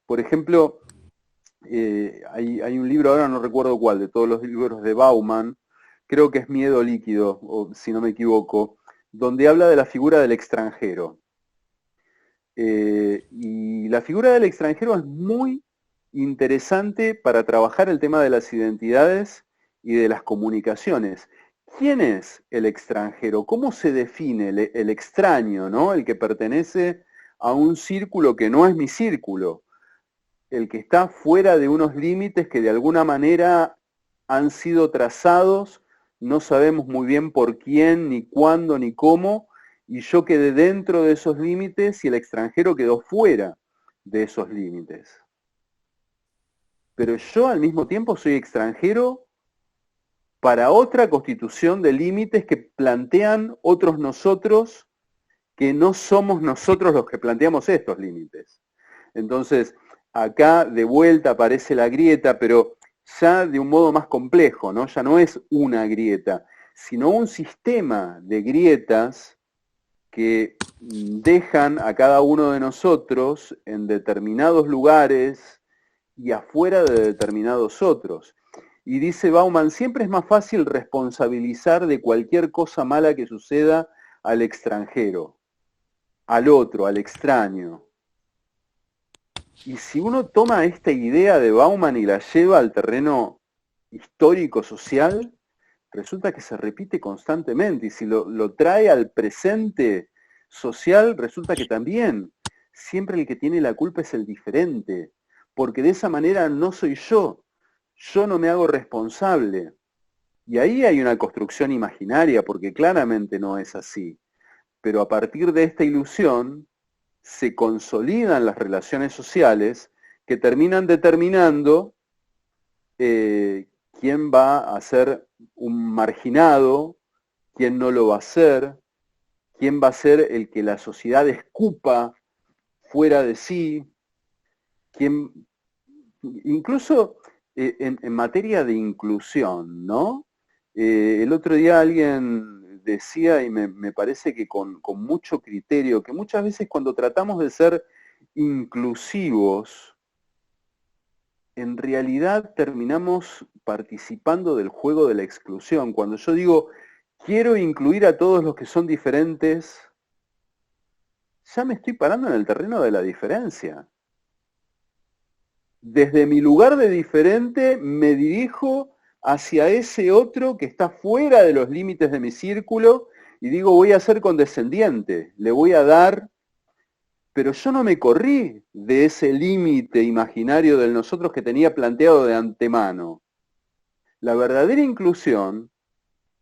Por ejemplo, hay un libro, ahora no recuerdo cuál, de todos los libros de Bauman, creo que es Miedo líquido, o si no me equivoco, donde habla de la figura del extranjero. Y la figura del extranjero es muy interesante para trabajar el tema de las identidades y de las comunicaciones. ¿Quién es el extranjero? ¿Cómo se define el extraño, ¿no? El que pertenece a un círculo que no es mi círculo, el que está fuera de unos límites que de alguna manera han sido trazados, no sabemos muy bien por quién, ni cuándo, ni cómo, y yo quedé dentro de esos límites y el extranjero quedó fuera de esos límites. Pero yo al mismo tiempo soy extranjero para otra constitución de límites que plantean otros nosotros, que no somos nosotros los que planteamos estos límites. Entonces, acá de vuelta aparece la grieta, pero ya de un modo más complejo, ¿no? Ya no es una grieta, sino un sistema de grietas que dejan a cada uno de nosotros en determinados lugares y afuera de determinados otros. Y dice Bauman, siempre es más fácil responsabilizar de cualquier cosa mala que suceda al extranjero, al otro, al extraño. Y si uno toma esta idea de Bauman y la lleva al terreno histórico-social, resulta que se repite constantemente, y si lo trae al presente social, resulta que también siempre el que tiene la culpa es el diferente, porque de esa manera no soy yo no me hago responsable. Y ahí hay una construcción imaginaria, porque claramente no es así. Pero a partir de esta ilusión se consolidan las relaciones sociales que terminan determinando quién va a ser un marginado, quién no lo va a ser, quién va a ser el que la sociedad escupa fuera de sí, quién, incluso en materia de inclusión, ¿no? El otro día alguien decía, y me parece que con mucho criterio, que muchas veces cuando tratamos de ser inclusivos, en realidad terminamos participando del juego de la exclusión. Cuando yo digo, quiero incluir a todos los que son diferentes, ya me estoy parando en el terreno de la diferencia. Desde mi lugar de diferente me dirijo hacia ese otro que está fuera de los límites de mi círculo y digo, voy a ser condescendiente, le voy a dar pero yo no me corrí de ese límite imaginario del nosotros que tenía planteado de antemano. La verdadera inclusión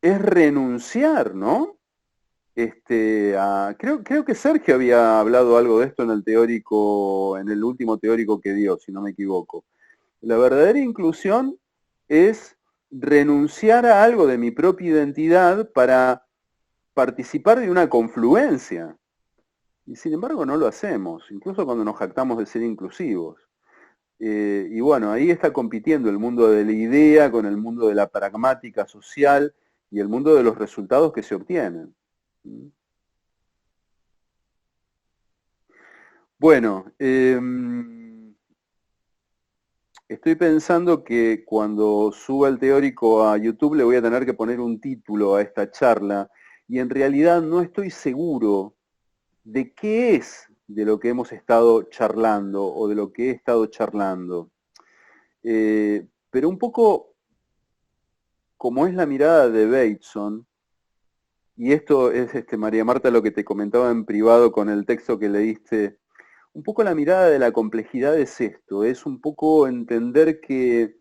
es renunciar, ¿no? Creo que Sergio había hablado algo de esto en el teórico, en el último teórico que dio, si no me equivoco. La verdadera inclusión es renunciar a algo de mi propia identidad para participar de una confluencia. Y sin embargo no lo hacemos, incluso cuando nos jactamos de ser inclusivos. Y bueno, ahí está compitiendo el mundo de la idea con el mundo de la pragmática social y el mundo de los resultados que se obtienen. Bueno, estoy pensando que cuando suba el teórico a YouTube le voy a tener que poner un título a esta charla y en realidad no estoy seguro de qué es de lo que hemos estado charlando o de lo que he estado charlando. Pero un poco como es la mirada de Bateson, y esto es, María Marta, lo que te comentaba en privado con el texto que leíste, un poco la mirada de la complejidad es esto, es un poco entender que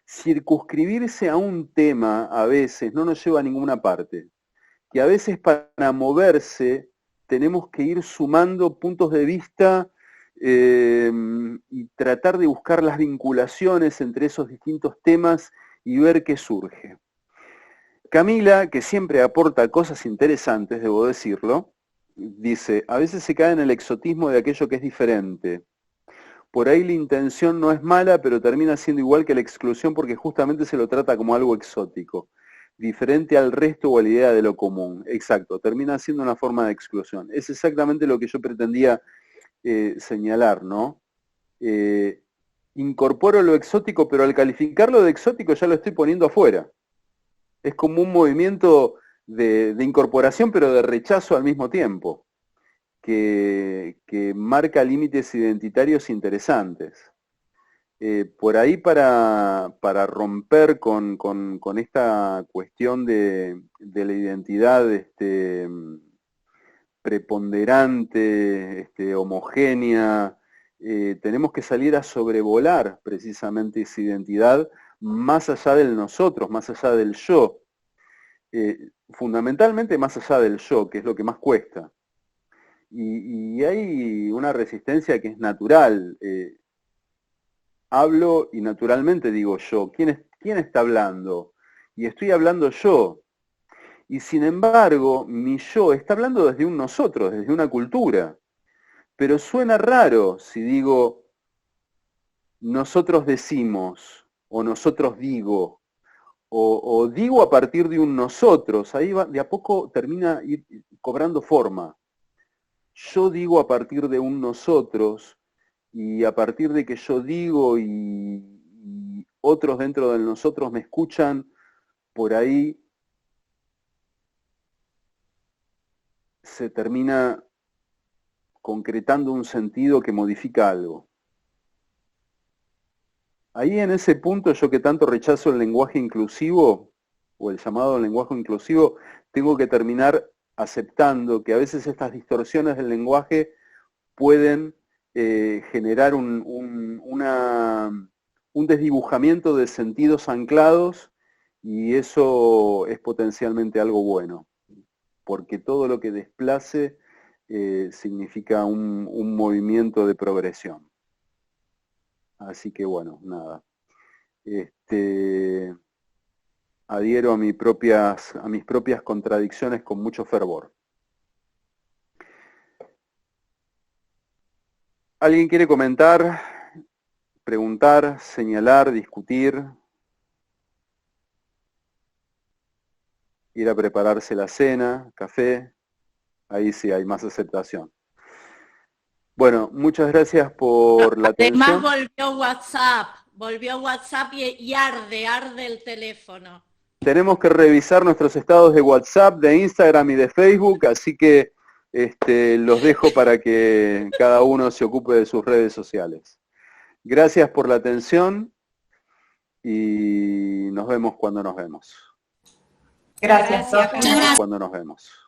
circunscribirse a un tema a veces no nos lleva a ninguna parte, que a veces para moverse tenemos que ir sumando puntos de vista y tratar de buscar las vinculaciones entre esos distintos temas y ver qué surge. Camila, que siempre aporta cosas interesantes, debo decirlo, dice, a veces se cae en el exotismo de aquello que es diferente. Por ahí la intención no es mala, pero termina siendo igual que la exclusión porque justamente se lo trata como algo exótico, diferente al resto o a la idea de lo común. Exacto, termina siendo una forma de exclusión. Es exactamente lo que yo pretendía señalar, ¿no? Incorporo lo exótico, pero al calificarlo de exótico ya lo estoy poniendo afuera. Es como un movimiento de incorporación, pero de rechazo al mismo tiempo, que marca límites identitarios interesantes. Por ahí para romper con esta cuestión de la identidad preponderante, homogénea, tenemos que salir a sobrevolar precisamente esa identidad más allá del nosotros, más allá del yo. Fundamentalmente más allá del yo, que es lo que más cuesta. Y hay una resistencia que es natural. Hablo y naturalmente digo yo. ¿Quién está hablando? Y estoy hablando yo. Y sin embargo, mi yo está hablando desde un nosotros, desde una cultura. Pero suena raro si digo nosotros decimos o nosotros digo. O digo a partir de un nosotros, ahí va, de a poco termina ir cobrando forma. Yo digo a partir de un nosotros, y a partir de que yo digo y otros dentro de nosotros me escuchan, por ahí se termina concretando un sentido que modifica algo. Ahí en ese punto, yo que tanto rechazo el lenguaje inclusivo, o el llamado lenguaje inclusivo, tengo que terminar aceptando que a veces estas distorsiones del lenguaje pueden generar un desdibujamiento de sentidos anclados, y eso es potencialmente algo bueno, porque todo lo que desplace significa un movimiento de progresión. Así que bueno, nada. Adhiero a mis propias contradicciones con mucho fervor. ¿Alguien quiere comentar, preguntar, señalar, discutir? Ir a prepararse la cena, café, ahí sí hay más aceptación. Bueno, muchas gracias por la atención. Además volvió WhatsApp y arde el teléfono. Tenemos que revisar nuestros estados de WhatsApp, de Instagram y de Facebook, así que los dejo para que cada uno se ocupe de sus redes sociales. Gracias por la atención y nos vemos cuando nos vemos. Gracias, profe. Cuando nos vemos.